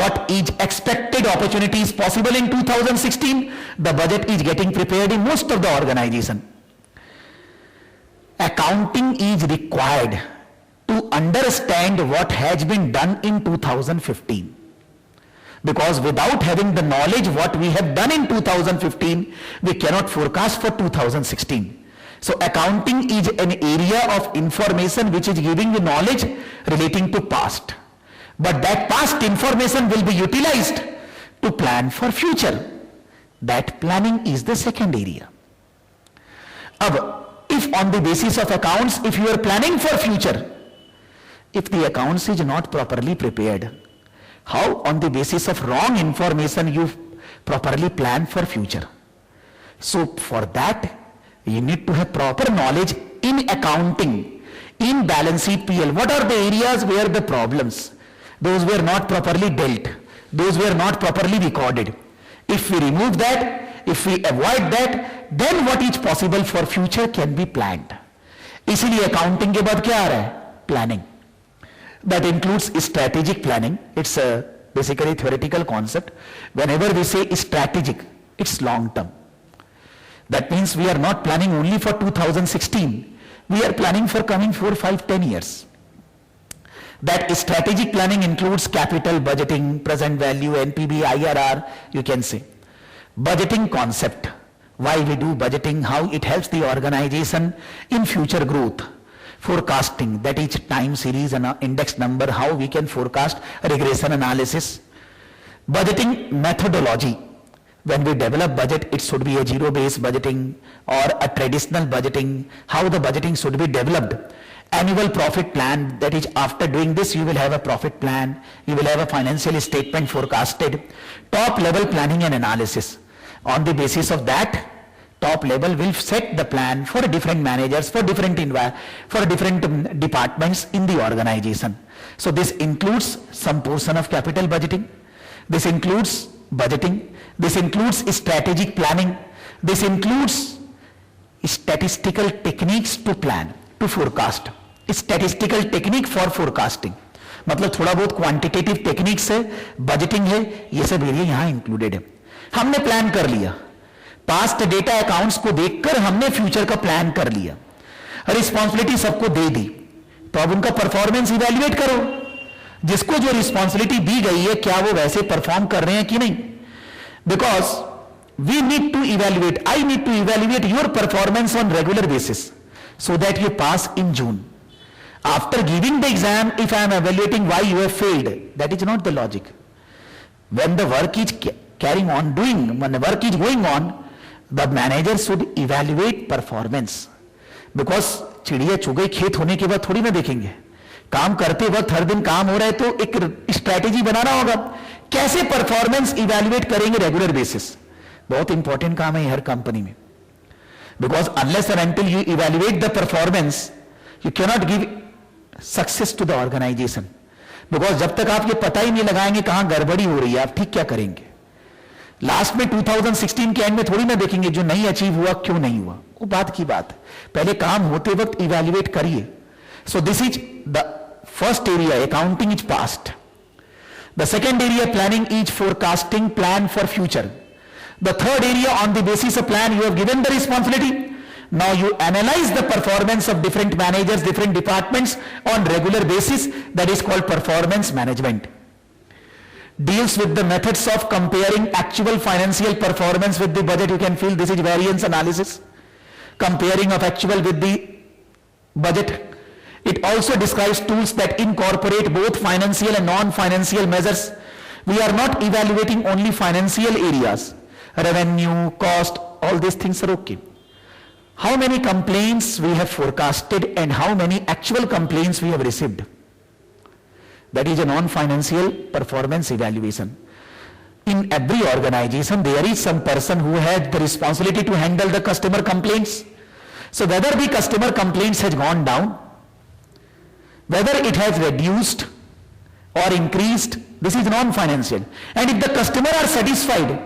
what is expected opportunities possible in 2016. The budget is getting prepared in most of the organization. Accounting is required to understand what has been done in 2015, because without having the knowledge what we have done in 2015 we cannot forecast for 2016. So accounting is an area of information which is giving you knowledge relating to past, but that past information will be utilized to plan for future. That planning is the second area. अब if on the basis of accounts, if you are planning for future, if the accounts is not properly prepared, how on the basis of wrong information you properly plan for future? So for that you need to have proper knowledge in accounting, in balance sheet PL. What are the areas where the problems, those were not properly dealt, those were not properly recorded? If we remove that, if we avoid that, then what is possible for future can be planned. इसीलिए accounting के बाद क्या आ रहा है? Planning. That includes strategic planning. It's a basically theoretical concept. Whenever we say strategic, it's long term. That means we are not planning only for 2016. We are planning for coming 4, 5, 10 years. That strategic planning includes capital budgeting, present value, NPV, IRR, you can say. Budgeting concept, why we do budgeting, how it helps the organization in future growth. Forecasting, that is time series and index number, how we can forecast regression analysis. Budgeting methodology, when we develop budget, it should be a zero-based budgeting or a traditional budgeting, how the budgeting should be developed. Annual profit plan, that is after doing this you will have a profit plan, you will have a financial statement forecasted. Top level planning and analysis. On the basis of that, top level will set the plan for different managers, for different departments in the organization. So this includes some portion of capital budgeting, this includes budgeting, this includes strategic planning, this includes statistical techniques to plan, to forecast. Statistical technique for forecasting, मतलब थोड़ा बहुत quantitative techniques है, budgeting है, ये सब area यहां included है. हमने प्लान कर लिया, पास्ट डेटा अकाउंट्स को देखकर हमने फ्यूचर का प्लान कर लिया, रिस्पॉन्सिबिलिटी सबको दे दी, तो अब उनका परफॉर्मेंस इवैल्यूएट करो. जिसको जो रिस्पॉन्सिबिलिटी दी गई है क्या वो वैसे परफॉर्म कर रहे हैं कि नहीं. Because we need to evaluate, I need to evaluate your performance on regular basis so that you pass in June. After giving the exam, if I am evaluating why you have failed, that is not the logic. When the work is carrying on doing, when the work is going on, the manager should evaluate performance. Because चिड़िया चुग गई खेत होने के बाद थोड़ी ना देखेंगे, काम करते वक्त हर दिन काम हो रहा है तो एक स्ट्रैटेजी बनाना होगा, कैसे परफॉर्मेंस इवैल्यूएट करेंगे रेगुलर बेसिस. बहुत इंपॉर्टेंट काम है हर कंपनी में. Because unless and until you evaluate the performance, you cannot give success to the organization. Because जब तक आप ये पता ही नहीं लगाएंगे कहां गड़बड़ी हो रही है, आप ठीक क्या करेंगे? लास्ट में 2016 के एंड में थोड़ी ना देखेंगे जो नहीं अचीव हुआ क्यों नहीं हुआ, वो बात की बात है। पहले काम होते वक्त इवैल्यूएट करिए। So this is the first area, accounting is past. The second area, planning is forecasting, plan for future. The third area, on the basis of plan, you have given the responsibility. Now you analyze the performance of different managers, different departments on regular basis. That is called performance management. Deals with the methods of comparing actual financial performance with the budget. You can feel this is variance analysis. Comparing of actual with the budget. It also describes tools that incorporate both financial and non-financial measures. We are not evaluating only financial areas. Revenue, cost, all these things are okay. How many complaints we have forecasted and how many actual complaints we have received? That is a non-financial performance evaluation. In every organization, there is some person who has the responsibility to handle the customer complaints. So whether the customer complaints has gone down, whether it has reduced or increased, this is non-financial. And if the customer are satisfied,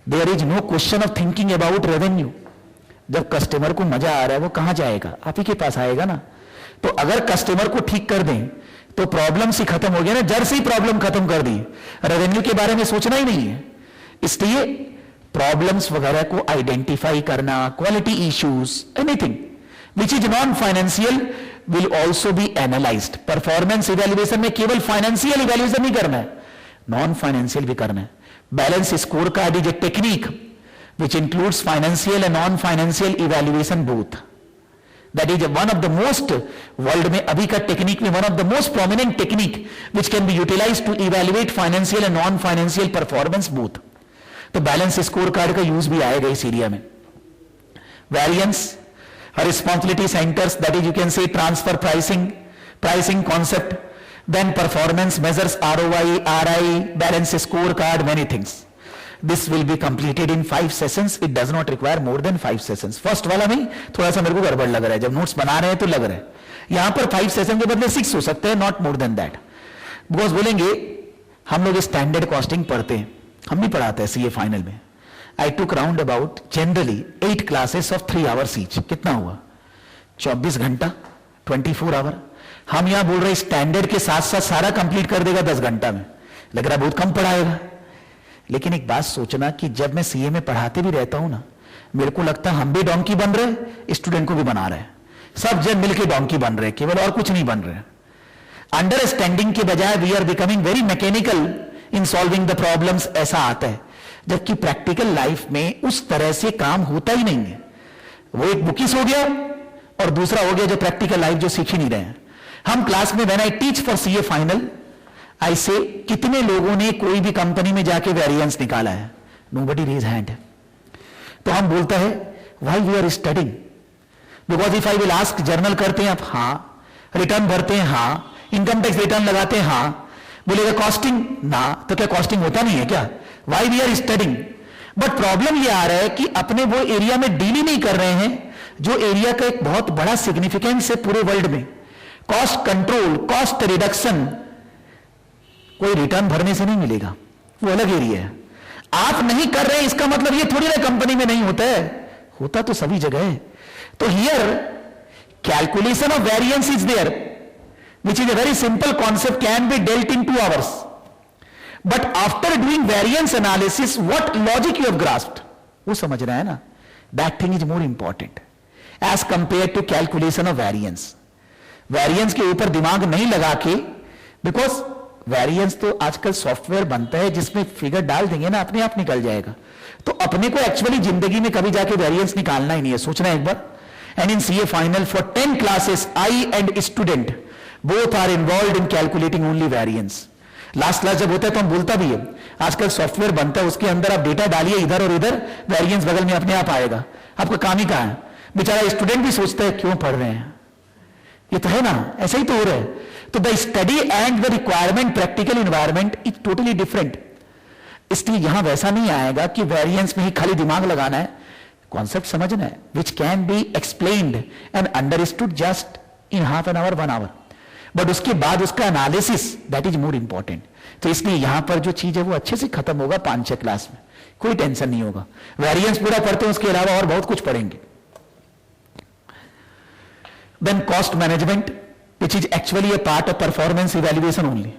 there is no question of thinking about revenue. जब customer को मजा आ रहा है वो कहां जाएगा? आप ही के पास आएगा ना। तो अगर कस्टमर को ठीक कर दें तो प्रॉब्लम ही खत्म हो गया ना, जड़ से ही प्रॉब्लम खत्म कर दी, रेवेन्यू के बारे में सोचना ही नहीं है। इसलिए प्रॉब्लम्स वगैरह को आइडेंटिफाई करना, quality issues, anything which is non financial will also be analysed. Performance evaluation में केवल फाइनेंशियल इवैल्यूएशन नहीं करना है, नॉन फाइनेंशियल भी करना है। Balance scorecard is a technique which includes financial and non-financial evaluation both. That is one of the most world में अभी का टेक्निक में one of the most prominent technique which can be utilized to evaluate financial and non-financial performance both. तो balance scorecard का use भी आएगा इस area में। Variance, responsibility centers, that is you can say transfer pricing concept. Then performance measures, ROI, RI, balance scorecard, many things. This will be completed in 5 sessions. It does not require more than 5 sessions. First वाला में थोड़ा सा मेरे को गड़बड़ लग रहा है, जब नोट्स बना रहे हैं तो लग रहा है। यहां पर 5 सेशन के बदले 6 हो सकते हैं, not more than that. Because बोलेंगे हम लोग स्टैंडर्ड कॉस्टिंग पढ़ते हैं, हम भी पढ़ाते हैं सीए फाइनल में। I took round about generally 8 classes of 3 hours each. कितना हुआ? 24 घंटा, 24 आवर। हम यहां बोल रहे स्टैंडर्ड के साथ साथ सारा कंप्लीट कर देगा 10 घंटा में, लग रहा बहुत कम पढ़ाएगा। लेकिन एक बात सोचना कि जब मैं सीए में पढ़ाते भी रहता हूं ना, मेरे को लगता है हम भी डोंकी बन रहे, स्टूडेंट को भी बना रहे हैं, सब जन मिलकर डोंकी बन रहे, केवल और कुछ नहीं बन रहे। अंडरस्टैंडिंग के बजाय we are becoming very mechanical in solving the problems, ऐसा आता है। जबकि प्रैक्टिकल लाइफ में उस तरह से काम होता ही नहीं है। वो एक बुकिस हो गया और दूसरा हो गया जो प्रैक्टिकल लाइफ जो सीख ही नहीं रहे हैं। हम क्लास में when I teach for CA final I say कितने लोगों ने कोई भी कंपनी में जाके वेरिएंस निकाला है? Nobody raise hand. तो हम बोलते हैं why we are studying, because if I will ask journal करते हैं आप? हाँ। रिटर्न भरते हैं? हाँ। इनकम टैक्स रिटर्न लगाते हैं? हाँ। बोलेगा कॉस्टिंग ना, तो क्या कॉस्टिंग होता नहीं है क्या? Why we are studying. But problem यह आ रहा है कि अपने वो एरिया में डील ही नहीं कर रहे हैं जो एरिया का एक बहुत बड़ा सिग्निफिकेंस है पूरे वर्ल्ड में। कॉस्ट कंट्रोल, कॉस्ट रिडक्शन कोई रिटर्न भरने से नहीं मिलेगा, वो अलग एरिया है। आप नहीं कर रहे हैं इसका मतलब ये थोड़ी ना कंपनी में नहीं होता है, होता तो सभी जगह है। तो here calculation of variance is there which is a very simple concept, can be dealt in 2 hours. But after doing variance analysis, what logic you have grasped, वो समझ रहा है ना, that thing is more important as compared to calculation of variance. Variance के ऊपर दिमाग नहीं लगा के, because variance तो आजकल सॉफ्टवेयर बनता है जिसमें फिगर डाल देंगे ना अपने आप निकल जाएगा। तो अपने को एक्चुअली जिंदगी में कभी जाके वेरिएंस निकालना ही नहीं है, सोचना एक बार। And in CA final for 10 classes I and student both are involved in calculating only variance. Last class जब होता है तो हम बोलता भी है, आजकल सॉफ्टवेयर बनता है उसके अंदर आप डेटा डालिए इधर और इधर, वेरिएंस बगल में अपने आप आएगा। आपका काम ही कहां है? बेचारा स्टूडेंट भी सोचता है क्यों पढ़ रहे हैं, ये तो है ना, ऐसा ही तो हो रहा है। तो the study and the requirement practical environment is totally different. इसलिए यहां वैसा नहीं आएगा कि वेरिएंस में ही खाली दिमाग लगाना है, कॉन्सेप्ट समझना है, which can be explained and understood just in half an hour 1 hour. बट उसके बाद उसका analysis that is more important. तो इसलिए यहां पर जो चीज है वो अच्छे से खत्म होगा 5-6 क्लास में, कोई टेंशन नहीं होगा। वेरिएंस पूरा पढ़ते हैं, उसके अलावा और बहुत कुछ पढ़ेंगे। Then cost management, which is actually a part of performance evaluation only.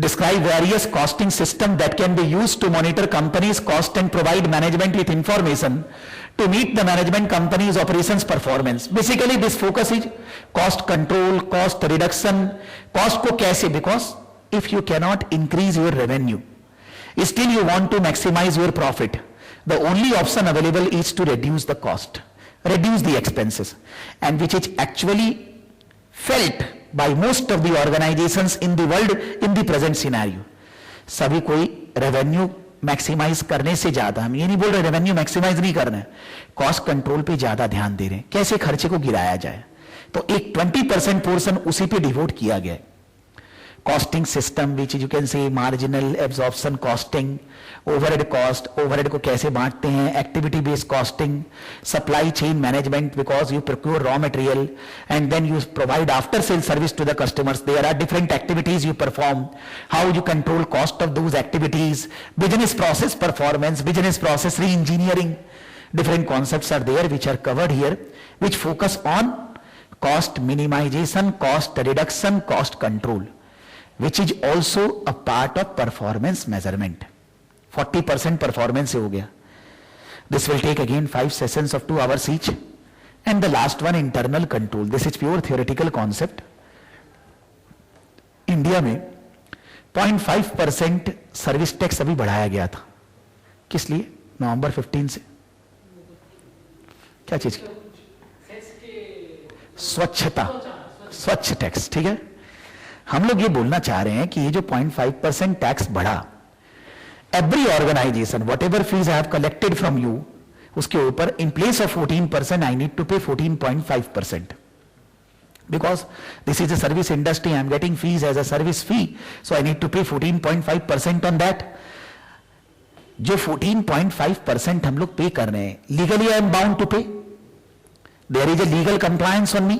Describe various costing system that can be used to monitor companies' cost and provide management with information to meet the management company's operations performance. Basically this focus is cost control, cost reduction, cost को कैसे, because if you cannot increase your revenue, still you want to maximize your profit, the only option available is to reduce the cost, reduce the expenses, and which is actually felt by most of the organizations in the world in the present scenario. सभी कोई revenue maximise करने से ज्यादा, हम ये नहीं बोल रहे रेवेन्यू मैक्सिमाइज नहीं करना है, कॉस्ट कंट्रोल पे ज्यादा ध्यान दे रहे हैं, कैसे खर्चे को गिराया जाए। तो एक 20% पोर्शन उसी पे डिवोट किया गया है। Costing system which you can say marginal absorption costing, overhead cost, overhead को कैसे बांटते हैं, activity based costing, supply chain management because you procure raw material and then you provide after sale service to the customers, there are different activities you perform, how you control cost of those activities, business process performance, business process re-engineering, different concepts are there which are covered here, which focus on cost minimization, cost reduction, cost control, which is also a part of performance measurement. 40% performance हो गया. This will take again 5 sessions of 2 hours each. And the last one, internal control. This is pure theoretical concept. India में 0.5% service tax अभी बढ़ाया गया था. किस लिए? नवंबर 15 से. क्या चीज? स्वच्छता, स्वच्छ टैक्स. ठीक है, हम लोग ये बोलना चाह रहे हैं कि ये जो 0.5% टैक्स बढ़ा, every organisation whatever fees I have collected from you, उसके ऊपर in place of 14% I need to pay 14.5%. Because this is a service industry, I am getting fees as a service fee, so I need to pay 14.5% on that. जो 14.5% हम लोग पे कर रहे हैं, legally I am bound to pay. There is a legal compliance on me.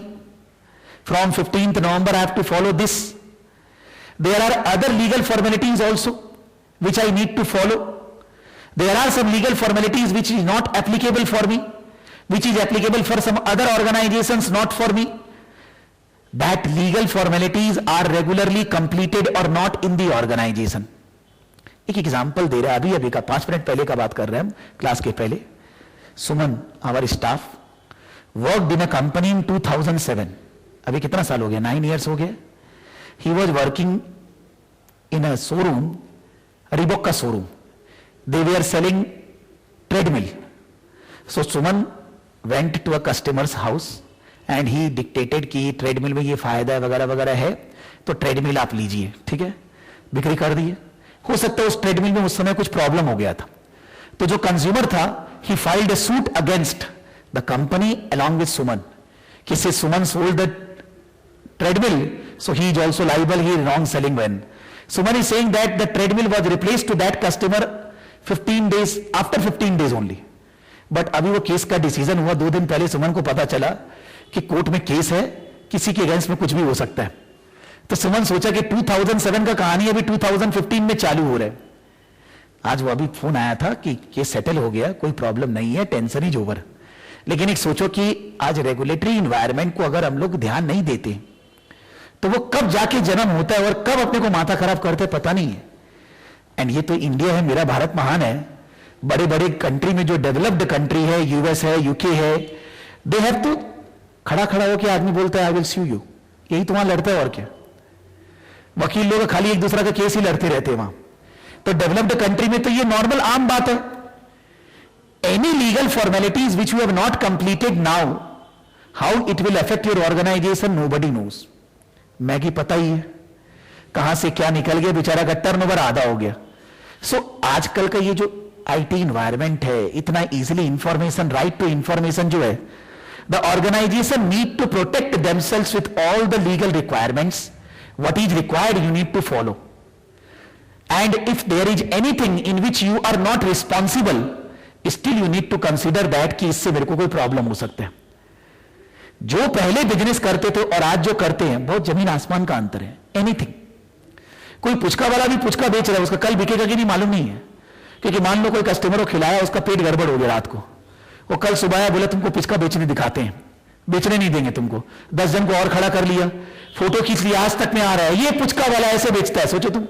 From 15th November I have to follow this. There are other legal formalities also which I need to follow. There are some legal formalities which is not applicable for me, which is applicable for some other organizations, not for me. That legal formalities are regularly completed or not in the organization. एक example दे रहे हैं, अभी का 5 minute पहले का बात कर रहे हैं हम, क्लास के पहले. Suman, our staff, worked in a company in 2007. अभी कितना साल हो गया? 9 years हो गया. He was working in a showroom, Reebok का showroom. They were are selling treadmill. So Suman went to a customers house and he dictated कि ट्रेडमिल में ये फायदा है वगैरह वगैरह है, तो ट्रेडमिल आप लीजिए. ठीक है, बिक्री कर दिए. हो सकता है उस ट्रेडमिल में उस समय कुछ प्रॉब्लम हो गया था, तो जो कंज्यूमर था, he filed a suit against the company along with Suman, कि say Suman sold the treadmill, so he is also liable, he is wrong selling when. Suman is saying that the treadmill was replaced to that customer 15 days, after 15 days only. But अभी वो case का decision हुआ 2 दिन पहले. सुमन को पता चला कि कोर्ट में केस है, किसी के अगेंस्ट में कुछ भी हो सकता है. तो सुमन सोचा कि 2007 का कहानी अभी 2015 में चालू हो रहा है. आज वो अभी फोन आया था कि केस सेटल हो गया, कोई प्रॉब्लम नहीं है, टेंशन इज ओवर. लेकिन एक सोचो कि आज रेगुलेटरी इन्वायरमेंट को अगर हम लोग ध्यान नहीं देते, तो वो कब जाके जन्म होता है और कब अपने को माथा खराब करते हैं पता नहीं है. एंड ये तो इंडिया है, मेरा भारत महान है. बड़े बड़े कंट्री में जो डेवलप्ड कंट्री है, यूएस है, यूके है, दे हैव टू खड़ा खड़ा होकर आदमी बोलता है आई विल स्यू यू. यही तो वहां लड़ता है और क्या. वकील लोग खाली एक दूसरा का केस ही लड़ते रहते हैं वहां. तो डेवलप्ड कंट्री में तो ये नॉर्मल आम बात है. Any legal formalities which you have not completed now, how it will affect your organisation, nobody knows. Maggi पता ही है कहां से क्या निकल गया, बेचारा का टर्नओवर आधा हो गया. सो आजकल का ये जो आईटी इन्वायरमेंट है, इतना easily information, right to information जो है, the organization need to protect themselves with all the legal requirements. What is required you need to follow, and if there is anything in which you are not responsible, still you need to consider that कि इससे मेरे को कोई problem हो सकता है. जो पहले बिजनेस करते थे और आज जो करते हैं, बहुत जमीन आसमान का अंतर है। एनीथिंग, कोई पुचका वाला भी पुचका बेच रहा है, उसका कल बिकेगा कि नहीं मालूम नहीं है, क्योंकि मान लो कोई कस्टमर को खिलाया, उसका पेट गड़बड़ हो गया रात को, वो कल सुबह आया, बोले तुमको पुचका बेचने दिखाते हैं, बेचने नहीं देंगे तुमको, 10 जन को और खड़ा कर लिया, फोटो खींच लिया, आज तक में आ रहा है, ये पुचका वाला ऐसे बेचता है। सोचो तुम,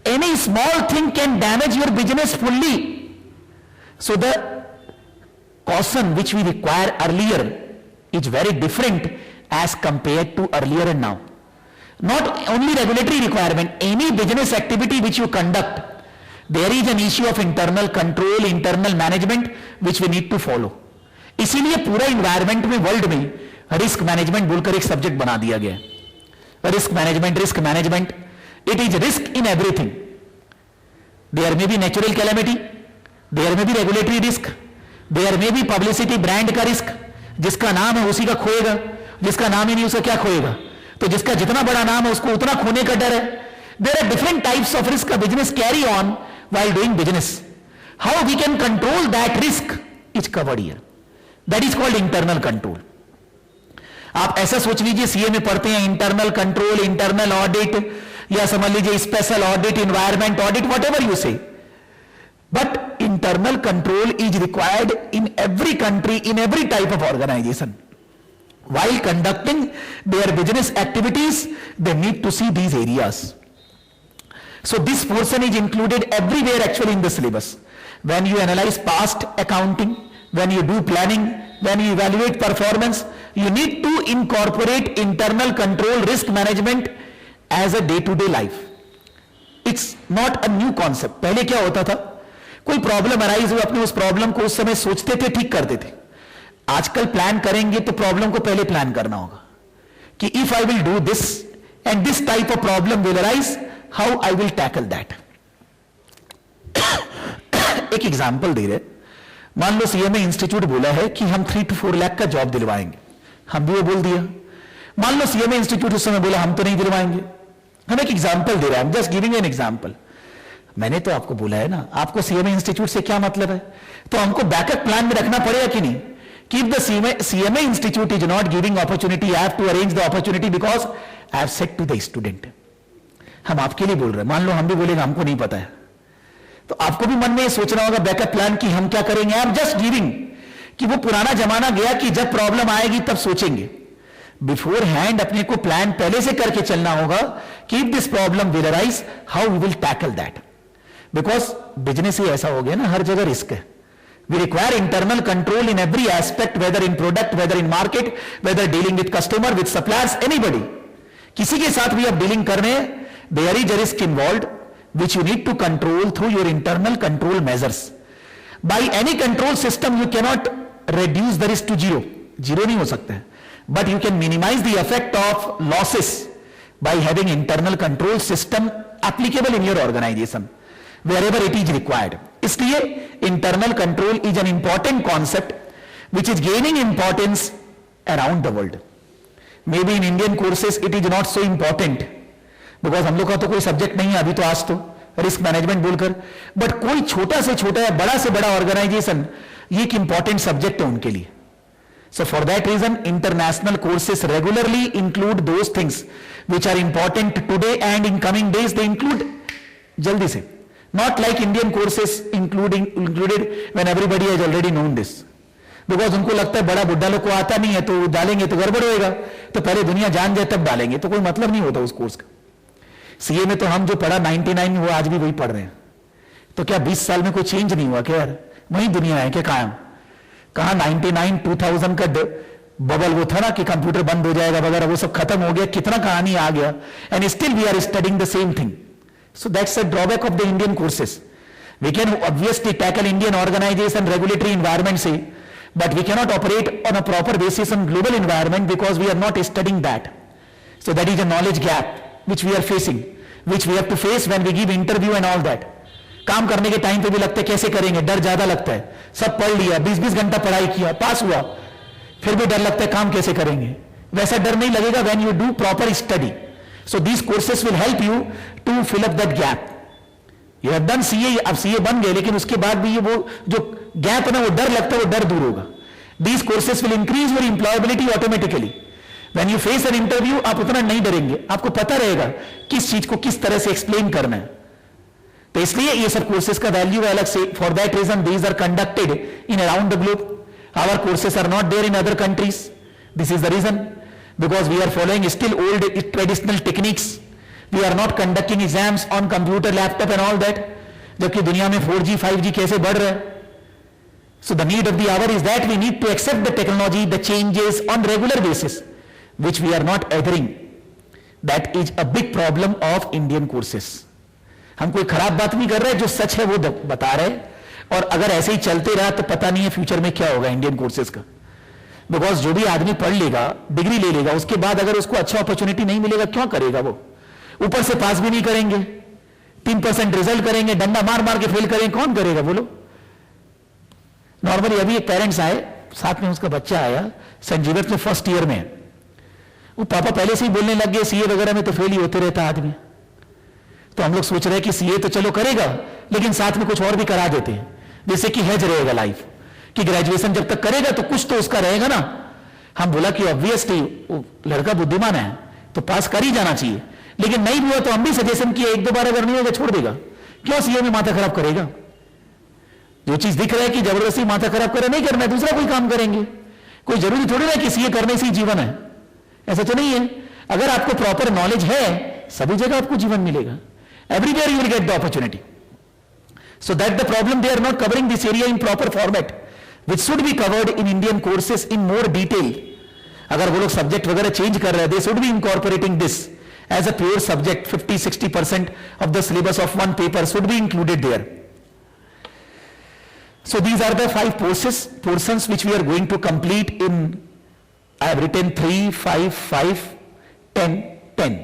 any small thing can damage your business fully. So the caution which we require earlier is very different as compared to earlier and now. Not only regulatory requirement, any business activity which you conduct, there is an issue of internal control, internal management which we need to follow. इसीलिए पूरा environment में, world में risk management बोलकर एक subject बना दिया गया है। Risk management, it is risk in everything. There में भी नेचुरल कैलेमिटी, देयर में भी रेगुलेटरी रिस्क, देयर में भी पब्लिसिटी, ब्रांड का रिस्क, जिसका नाम है उसी का खोएगा, जिसका नाम ही नहीं उसका क्या खोएगा, तो जिसका जितना बड़ा नाम है उसको उतना खोने का डर है। There are different types of risk business carry on while doing business. How we can control that risk is covered here. That is called internal control. आप ऐसा सोच लीजिए, सीए में पढ़ते हैं इंटरनल कंट्रोल, इंटरनल ऑडिट, या समझ लीजिए special audit, environment audit, whatever you say, but internal control is required in every country, in every type of organisation. While conducting their business activities, they need to see these areas. So this portion is included everywhere actually in the syllabus. When you analyze past accounting, when you do planning, when you evaluate performance, you need to incorporate internal control, risk management as a day-to-day life. It's not a new concept. पहले क्या होता था, कोई problem arise हुई, अपने उस problem को उस समय सोचते थे, ठीक करते थे. आजकल प्लान करेंगे तो प्रॉब्लम को पहले प्लान करना होगा कि if I will do this and this type of problem will arise, how I will tackle that. एक एग्जांपल दे रहे, मान लो सीएमए इंस्टीट्यूट बोला है कि हम 3 to 4 लाख का जॉब दिलवाएंगे, हम भी वो बोल दिया. मान लो सीएमए इंस्टीट्यूट उस समय बोला हम तो नहीं दिलवाएंगे. हम एक एग्जांपल दे रहे हैं, जस्ट गिविंग एन एग्जांपल. मैंने तो आपको बोला है ना, आपको सीएमए इंस्टीट्यूट से क्या मतलब है, तो हमको बैकअप प्लान में रखना पड़ेगा कि नहीं. If the CMA institute is not giving opportunity, I have to arrange the opportunity because I have said to the student. हम आपके लिए बोल रहे हैं, मान लो हम भी बोलेंगे हमको नहीं पता है, तो आपको भी मन में सोचना होगा बैकअप प्लान की हम क्या करेंगे. आई एम जस्ट गिविंग कि वो पुराना जमाना गया कि जब प्रॉब्लम आएगी तब सोचेंगे. बिफोर हैंड अपने को प्लान पहले से करके चलना होगा कि if this problem will arise, how we will tackle that. Because business ही ऐसा हो गया ना, हर जगह रिस्क है. We require internal control in every aspect, whether in product, whether in market, whether dealing with customer, with suppliers, anybody. किसी के साथ भी आप डीलिंग कर रहे हैं, there is a risk involved, which you need to control through your internal control measures. By any control system, you cannot reduce the risk to zero. Zero नहीं हो सकता है, but you can minimize the effect of losses by having internal control system applicable in your organization, wherever it is required. इसलिए internal control is an important concept which is gaining importance around the world. May be in Indian courses it is not so important, because हम लोग का तो कोई subject नहीं है अभी तो, आज तो रिस्क मैनेजमेंट बोलकर, बट कोई छोटा से छोटा या बड़ा से बड़ा ऑर्गेनाइजेशन ये एक इंपॉर्टेंट सब्जेक्ट है उनके लिए. So for that reason, international courses regularly include those things which are important today and in coming days they include jaldi se. Not like Indian courses included when everybody has already known this. Because उनको लगता है बड़ा बुड्ढा लोग को आता नहीं है तो डालेंगे तो गड़बड़ होएगा, तो पहले दुनिया जान जाए तब डालेंगे, तो कोई मतलब नहीं होता उस कोर्स का. सीए में तो हम जो पढ़ा 99 में वो आज भी वही पढ़ रहे हैं, तो क्या 20 साल में कोई चेंज नहीं हुआ क्या यार, वही दुनिया है क्या कायम. कहा 99 2000 का बबल वो था ना कि कंप्यूटर बंद हो जाएगा वगैरह, वो सब खत्म हो गया, कितना कहानी आ गया, and still we are studying the same thing. So that's a drawback of the Indian courses. We can obviously tackle Indian organization, regulatory environment say, but we cannot operate on a proper basis on global environment because we are not studying that. So that is a knowledge gap which we are facing, which we have to face when we give interview and all that. काम करने के time पे भी लगता है कैसे करेंगे, डर ज्यादा लगता है. सब पढ़ लिया, 20-20 घंटा पढ़ाई किया, पास हुआ, फिर भी डर लगता है काम कैसे करेंगे. वैसा डर नहीं लगेगा when you do proper study. So these courses will help you to fill up that gap. You have done CA, अब CA बन गए, लेकिन उसके बाद भी ये वो जो गैप है ना, वो डर लगता है, वो डर दूर होगा. These courses will increase your employability automatically. When you face an interview, आप उतना नहीं डरेंगे, आपको पता रहेगा किस चीज को किस तरह से एक्सप्लेन करना है. तो इसलिए ये सब कोर्सेज का वैल्यू है अलग से. For that reason these are conducted in around the globe. Our courses are not there in other countries. This is the reason, because we are following still old traditional techniques. We are not conducting exams on computer, laptop and all that. जबकि दुनिया में 4G 5G कैसे बढ़ रहा है. So the need of the hour is that we need to accept the technology, the changes on regular basis, which we are not adhering. That is a big problem of Indian courses. हम कोई खराब बात नहीं कर रहे, जो सच है वो बता रहे. और अगर ऐसे ही चलते रहा तो पता नहीं है फ्यूचर में क्या होगा इंडियन कोर्सेज का. बिकॉज जो भी आदमी पढ़ लेगा, डिग्री ले लेगा, उसके बाद अगर उसको अच्छा अपॉर्चुनिटी नहीं मिलेगा, क्यों करेगा वो. ऊपर से पास भी नहीं करेंगे, 3% रिजल्ट करेंगे, डंडा मार मार के फेल करेंगे, कौन करेगा बोलो. नॉर्मली अभी एक पेरेंट्स आए, साथ में उसका बच्चा आया, संजीवक में फर्स्ट ईयर में. वो पापा पहले से ही बोलने लग गए सीए वगैरह में तो फेल ही होते रहता आदमी. तो हम लोग सोच रहे हैं कि सीए तो चलो करेगा, लेकिन साथ में कुछ और भी करा देते हैं, जैसे कि हेज रहेगा लाइफ कि ग्रेजुएशन जब तक करेगा तो कुछ तो उसका रहेगा ना. हम बोला कि ऑब्वियसली लड़का बुद्धिमान है तो पास कर ही जाना चाहिए, लेकिन नहीं हुआ तो हम भी सजेशन किए 1-2 बार अगर नहीं होगा छोड़ देगा. क्यों सीए में माथा खराब करेगा. जो चीज दिख रहा है कि जबरदस्ती माथा खराब करे, नहीं करना है, दूसरा कोई काम करेंगे. कोई जरूरी थोड़ी ना कि सीए करने से ही जीवन है, ऐसा तो नहीं है. अगर आपको प्रॉपर नॉलेज है, सभी जगह आपको जीवन मिलेगा. Everywhere you will get the opportunity. So that the problem, they are not covering this area in proper format which should be covered in Indian courses in more detail. अगर वो लोग subject वगैरह चेंज कर रहे हैं, they should be incorporating this as a pure subject. 50-60% of the syllabus of one paper should be included there. So these are the 5 portions which we are going to complete in, I have written 3, 5, 5, 10, 10.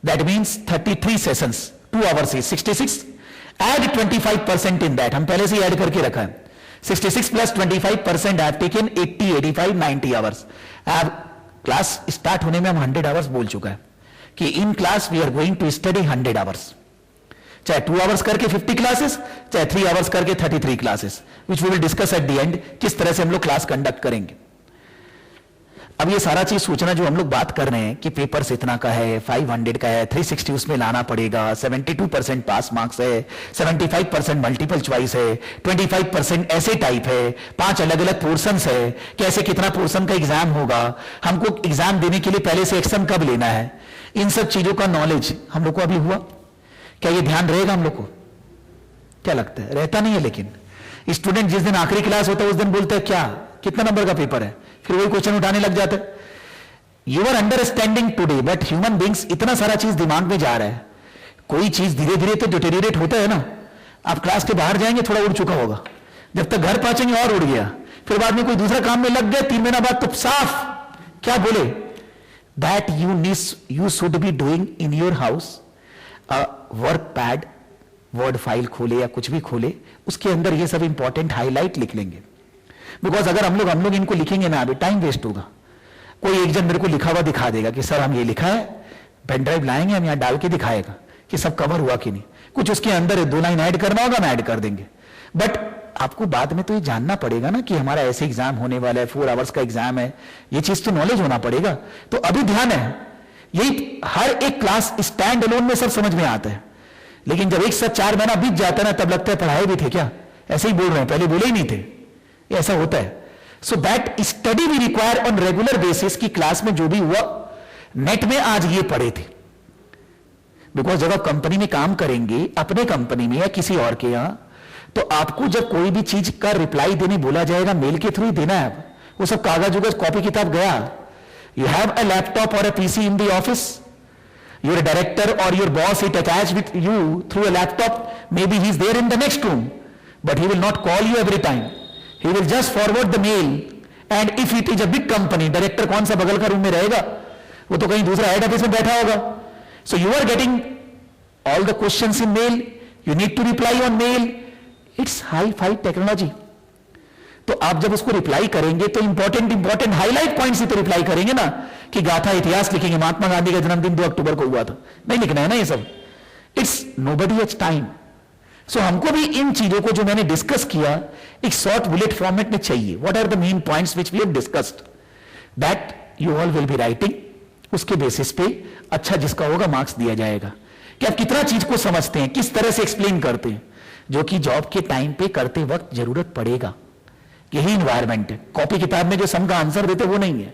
That means 33 sessions, 2 hours is 66. Add 25% in that. हम पहले से add करके रखा है. 66 plus 25% I have taken 80, 85, 90 hours. Class start होने में हम 100 hours बोल चुका है कि in class we are going to study 100 hours. चाहे 2 आवर्स करके 50 क्लासेस, चाहे 3 आवर्स करके 33 classes, which we will discuss at the end किस तरह से हम लोग क्लास कंडक्ट करेंगे. अब ये सारा चीज सोचना जो हम लोग बात कर रहे हैं कि पेपर्स इतना का है, 500 का है, 360 उसमें लाना पड़ेगा, 72% पास मार्क्स है, 75% मल्टीपल चॉइस है, 25% ऐसे टाइप है, 5 अलग अलग पोर्शंस है, कैसे कितना पोर्शन का एग्जाम होगा, हमको एग्जाम देने के लिए पहले से एक्शन कब लेना है, इन सब चीजों का नॉलेज हम लोग को अभी हुआ. क्या ये ध्यान रहेगा हम लोग को? क्या लगता है? रहता नहीं है. लेकिन स्टूडेंट जिस दिन आखिरी क्लास होता है उस दिन बोलते हैं क्या कितना नंबर का पेपर है, फिर वही क्वेश्चन उठाने लग जाता है. You are understanding today, but human beings इतना सारा चीज दिमाग में जा रहा है, कोई चीज धीरे धीरे तो डिटेरियोरेट होता है ना. आप क्लास के बाहर जाएंगे थोड़ा उड़ चुका होगा, जब तक घर पहुंचेंगे और उड़ गया, फिर बाद में कोई दूसरा काम में लग गया, 3 महीना बाद तो साफ क्या बोले. That you should be doing in your house work pad, word file खोले या कुछ भी खोले, उसके अंदर ये सब इंपॉर्टेंट हाईलाइट लिख लेंगे. बिकॉज अगर हम लोग इनको लिखेंगे ना, अभी टाइम वेस्ट होगा. कोई एक जन मेरे को लिखा हुआ दिखा देगा कि सर हम ये लिखा है, पेन ड्राइव लाएंगे, हम यहां डाल के दिखाएगा कि सब कवर हुआ कि नहीं. कुछ उसके अंदर 2 लाइन ऐड करना होगा, हम ऐड कर देंगे. बट आपको बाद में तो ये जानना पड़ेगा ना कि हमारा ऐसे एग्जाम होने वाला है, 4 आवर्स का एग्जाम है, ये चीज तो नॉलेज होना पड़ेगा. तो अभी ध्यान है, यही हर एक क्लास स्टैंड अलोन में सब समझ में आता है, लेकिन जब एक साथ 4 महीना बीत जाता है ना, तब लगता है पढ़ाए भी थे क्या, ऐसे ही बोल रहे हैं, पहले बोले ही नहीं थे. ऐसा होता है. So that study we require on regular basis की क्लास में जो भी हुआ नेट में आज ये पढ़े थे. बिकॉज जब आप कंपनी में काम करेंगे, अपने कंपनी में या किसी और के यहां, तो आपको जब कोई भी चीज का रिप्लाई देने बोला जाएगा, मेल के थ्रू ही देना है. वो सब कागज उगज कॉपी किताब गया. You have a laptop or a PC in the office. Your director or your boss is attached with you through a laptop. Maybe he's there in the next room, but he will not call you every time. He will just forward the mail. And if it is a big company, director कौन सा बगल का room में रहेगा, वो तो कहीं दूसरा हेड ऑफिस में बैठा होगा. So you are getting all the questions in mail. You need to reply on mail. It's high-fi technology. तो आप जब उसको रिप्लाई करेंगे तो इंपॉर्टेंट हाईलाइट पॉइंट से तो रिप्लाई करेंगे ना, कि गाथा इतिहास लिखेंगे, महात्मा गांधी का जन्मदिन 2 अक्टूबर को हुआ था, नहीं लिखना है ना ये सब. It's nobody has time so हमको भी इन चीजों को जो मैंने डिस्कस किया एक शॉर्ट बुलेट फॉर्मेट में चाहिए. What are the main points which we have discussed, that you all will be writing. उसके बेसिस पे अच्छा जिसका होगा मार्क्स दिया जाएगा कि आप कितना चीज को समझते हैं, किस तरह से एक्सप्लेन करते हैं, जो कि जॉब के टाइम पे करते वक्त जरूरत पड़ेगा. यही इन्वायरमेंट है. कॉपी किताब में जो सम का आंसर देते वो नहीं है.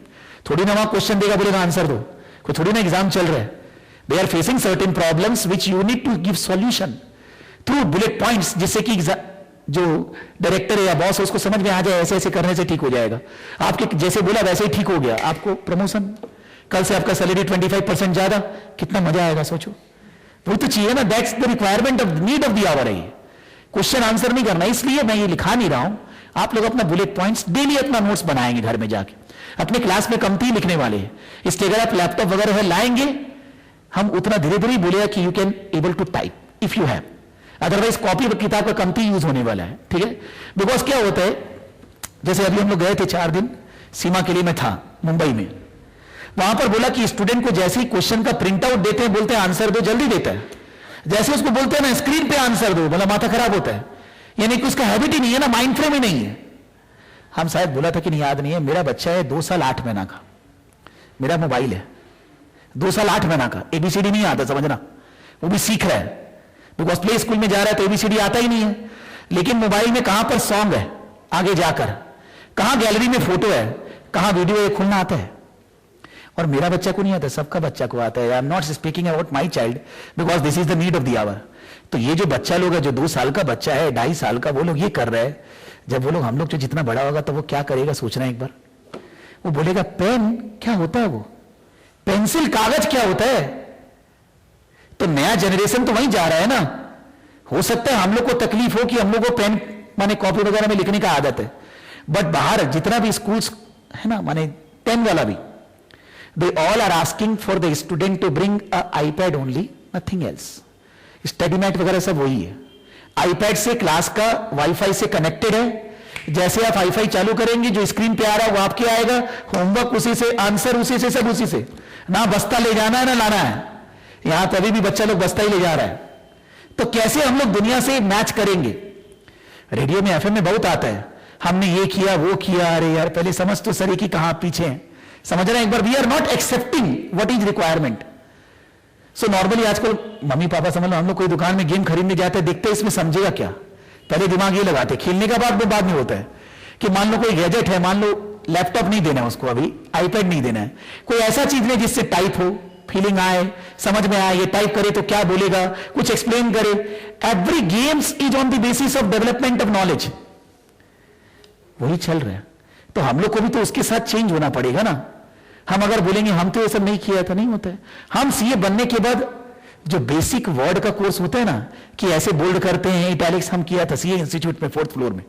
थोड़ी ना वहां क्वेश्चन देगा बोलेगा आंसर दो, कोई थोड़ी ना एग्जाम चल रहा है. They are facing certain problems which you need to give solution through bullet points, जिससे कि जो डायरेक्टर है या बॉस है उसको समझ में आ जाए ऐसे ऐसे करने से ठीक हो जाएगा. आपके जैसे बोला वैसे ही ठीक हो गया, आपको प्रमोशन, कल से आपका सैलरी 25% ज्यादा, कितना मजा आएगा सोचो. वही तो चाहिए ना. That's the requirement of need of the hour है. क्वेश्चन आंसर नहीं करना, इसलिए मैं ये लिखा नहीं रहा हूं. आप लोग अपना बुलेट पॉइंट्स डेली अपना नोट्स बनाएंगे घर में जाके. अपने क्लास में कमती लिखने वाले हैं, इसलिए अगर आप लैपटॉप वगैरह है लाएंगे, हम उतना धीरे धीरे बोलेगा कि you can able to type if you have. Otherwise copy किताब का कमती यूज होने वाला है. ठीक है. बिकॉज क्या होता है, जैसे अभी हम लोग गए थे 4 दिन सीमा के लिए, मैं था मुंबई में. वहां पर बोला कि स्टूडेंट को जैसे ही क्वेश्चन का प्रिंट आउट देते हैं, बोलते हैं आंसर दो, जल्दी देता है. जैसे उसको बोलते हैं ना स्क्रीन पे आंसर दो, बोला माथा खराब होता है. यानी कि उसका हैबिट ही नहीं है ना, माइंड फ्रेम ही नहीं है. हम शायद बोला था कि नहीं, याद नहीं है. मेरा बच्चा है 2 साल 8 महीना का, मेरा मोबाइल है 2 साल 8 महीना का, एबीसीडी नहीं आता, समझना. वो भी सीख रहा है, बिकॉज प्ले स्कूल में जा रहा है तो एबीसीडी आता ही नहीं है. लेकिन मोबाइल में कहां पर सॉन्ग है आगे जाकर, कहां गैलरी में फोटो है, कहां वीडियो है, खुलना आता है. और मेरा बच्चा को नहीं आता, सबका बच्चा को आता है. I am not speaking about my child because this is the need of the hour. तो ये जो बच्चा लोग है, जो 2 साल का बच्चा है, 2.5 साल का, वो लोग ये कर रहे हैं. जब वो लोग, हम लोग जो जितना बड़ा होगा तो वो क्या करेगा सोचना एक बार. वो बोलेगा पेन क्या होता है, वो पेंसिल कागज क्या होता है. तो नया जनरेशन तो वहीं जा रहा है ना. हो सकता है हम लोग को तकलीफ हो कि हम लोग को पेन माने कॉपी वगैरह में लिखने का आदत है, बट बाहर जितना भी स्कूल्स है ना, माने 10 वाला भी, they all are asking for the student to bring a iPad only, nothing else. Study mat वगैरह सब वही है. आईपैड से क्लास का वाईफाई से कनेक्टेड है. जैसे आप वाईफाई चालू करेंगे, जो स्क्रीन पे आ रहा है वो आपके आएगा, होमवर्क उसी से, आंसर उसी से, सब उसी से. ना बस्ता ले जाना है ना लाना है. यहां तो अभी भी बच्चा लोग बस्ता ही ले जा रहा है. तो कैसे हम लोग दुनिया से मैच करेंगे. रेडियो में एफएम में बहुत आता है, हमने ये किया वो किया. अरे यार पहले समझ तो सही कि कहां पीछे हैं, समझ रहे हैं एक बार. We are not accepting what is requirement. So normally आजकल मम्मी पापा समझ लो, हम लोग कोई दुकान में गेम खरीदने जाते हैं, देखते हैं इसमें समझेगा क्या, पहले दिमाग ये लगाते. खेलने का बाद में होता है कि मान लो कोई गैजेट है, मान लो लैपटॉप नहीं देना है उसको, अभी आईपैड नहीं देना है, कोई ऐसा चीज नहीं जिससे टाइप हो, फीलिंग आए, समझ में आए, ये टाइप करे तो क्या बोलेगा, कुछ एक्सप्लेन करे. Every games is on the basis of development of knowledge. वही चल रहा है. तो हम लोग को भी तो उसके साथ चेंज होना पड़ेगा ना. हम अगर बोलेंगे हम तो ये सब नहीं किया था, नहीं होता है. हम सीए बनने के बाद जो बेसिक वर्ड का कोर्स होता है ना, कि ऐसे बोल्ड करते हैं, इटैलिक्स, हम किया था सीए इंस्टीट्यूट में 4th फ्लोर में.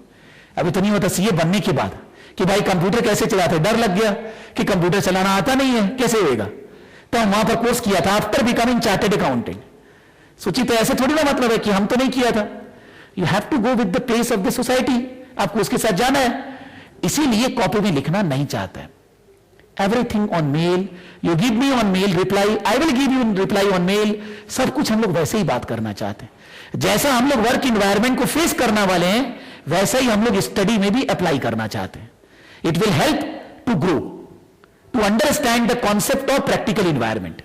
अभी तो नहीं होता. सीए बनने के बाद कि भाई कंप्यूटर कैसे चलाते, डर लग गया कि कंप्यूटर चलाना आता नहीं है, कैसे होएगा. तो हम वहां पर कोर्स किया था आफ्टर बिकमिंग चार्टेड अकाउंटेंट. सोची तो ऐसे थोड़ी ना मतलब है कि हम तो नहीं किया था. You have to go with the pace of the society. आपको उसके साथ जाना है. इसीलिए कॉपी में लिखना नहीं चाहता है. Everything on mail, you give me on mail reply, I will give you reply on mail. सब कुछ हम लोग वैसे ही बात करना चाहते हैं. जैसा हम लोग वर्क इन्वायरमेंट को फेस करने वाले हैं, वैसा ही हम लोग स्टडी में भी अप्लाई करना चाहते हैं. It will help to grow, to understand the concept of practical environment.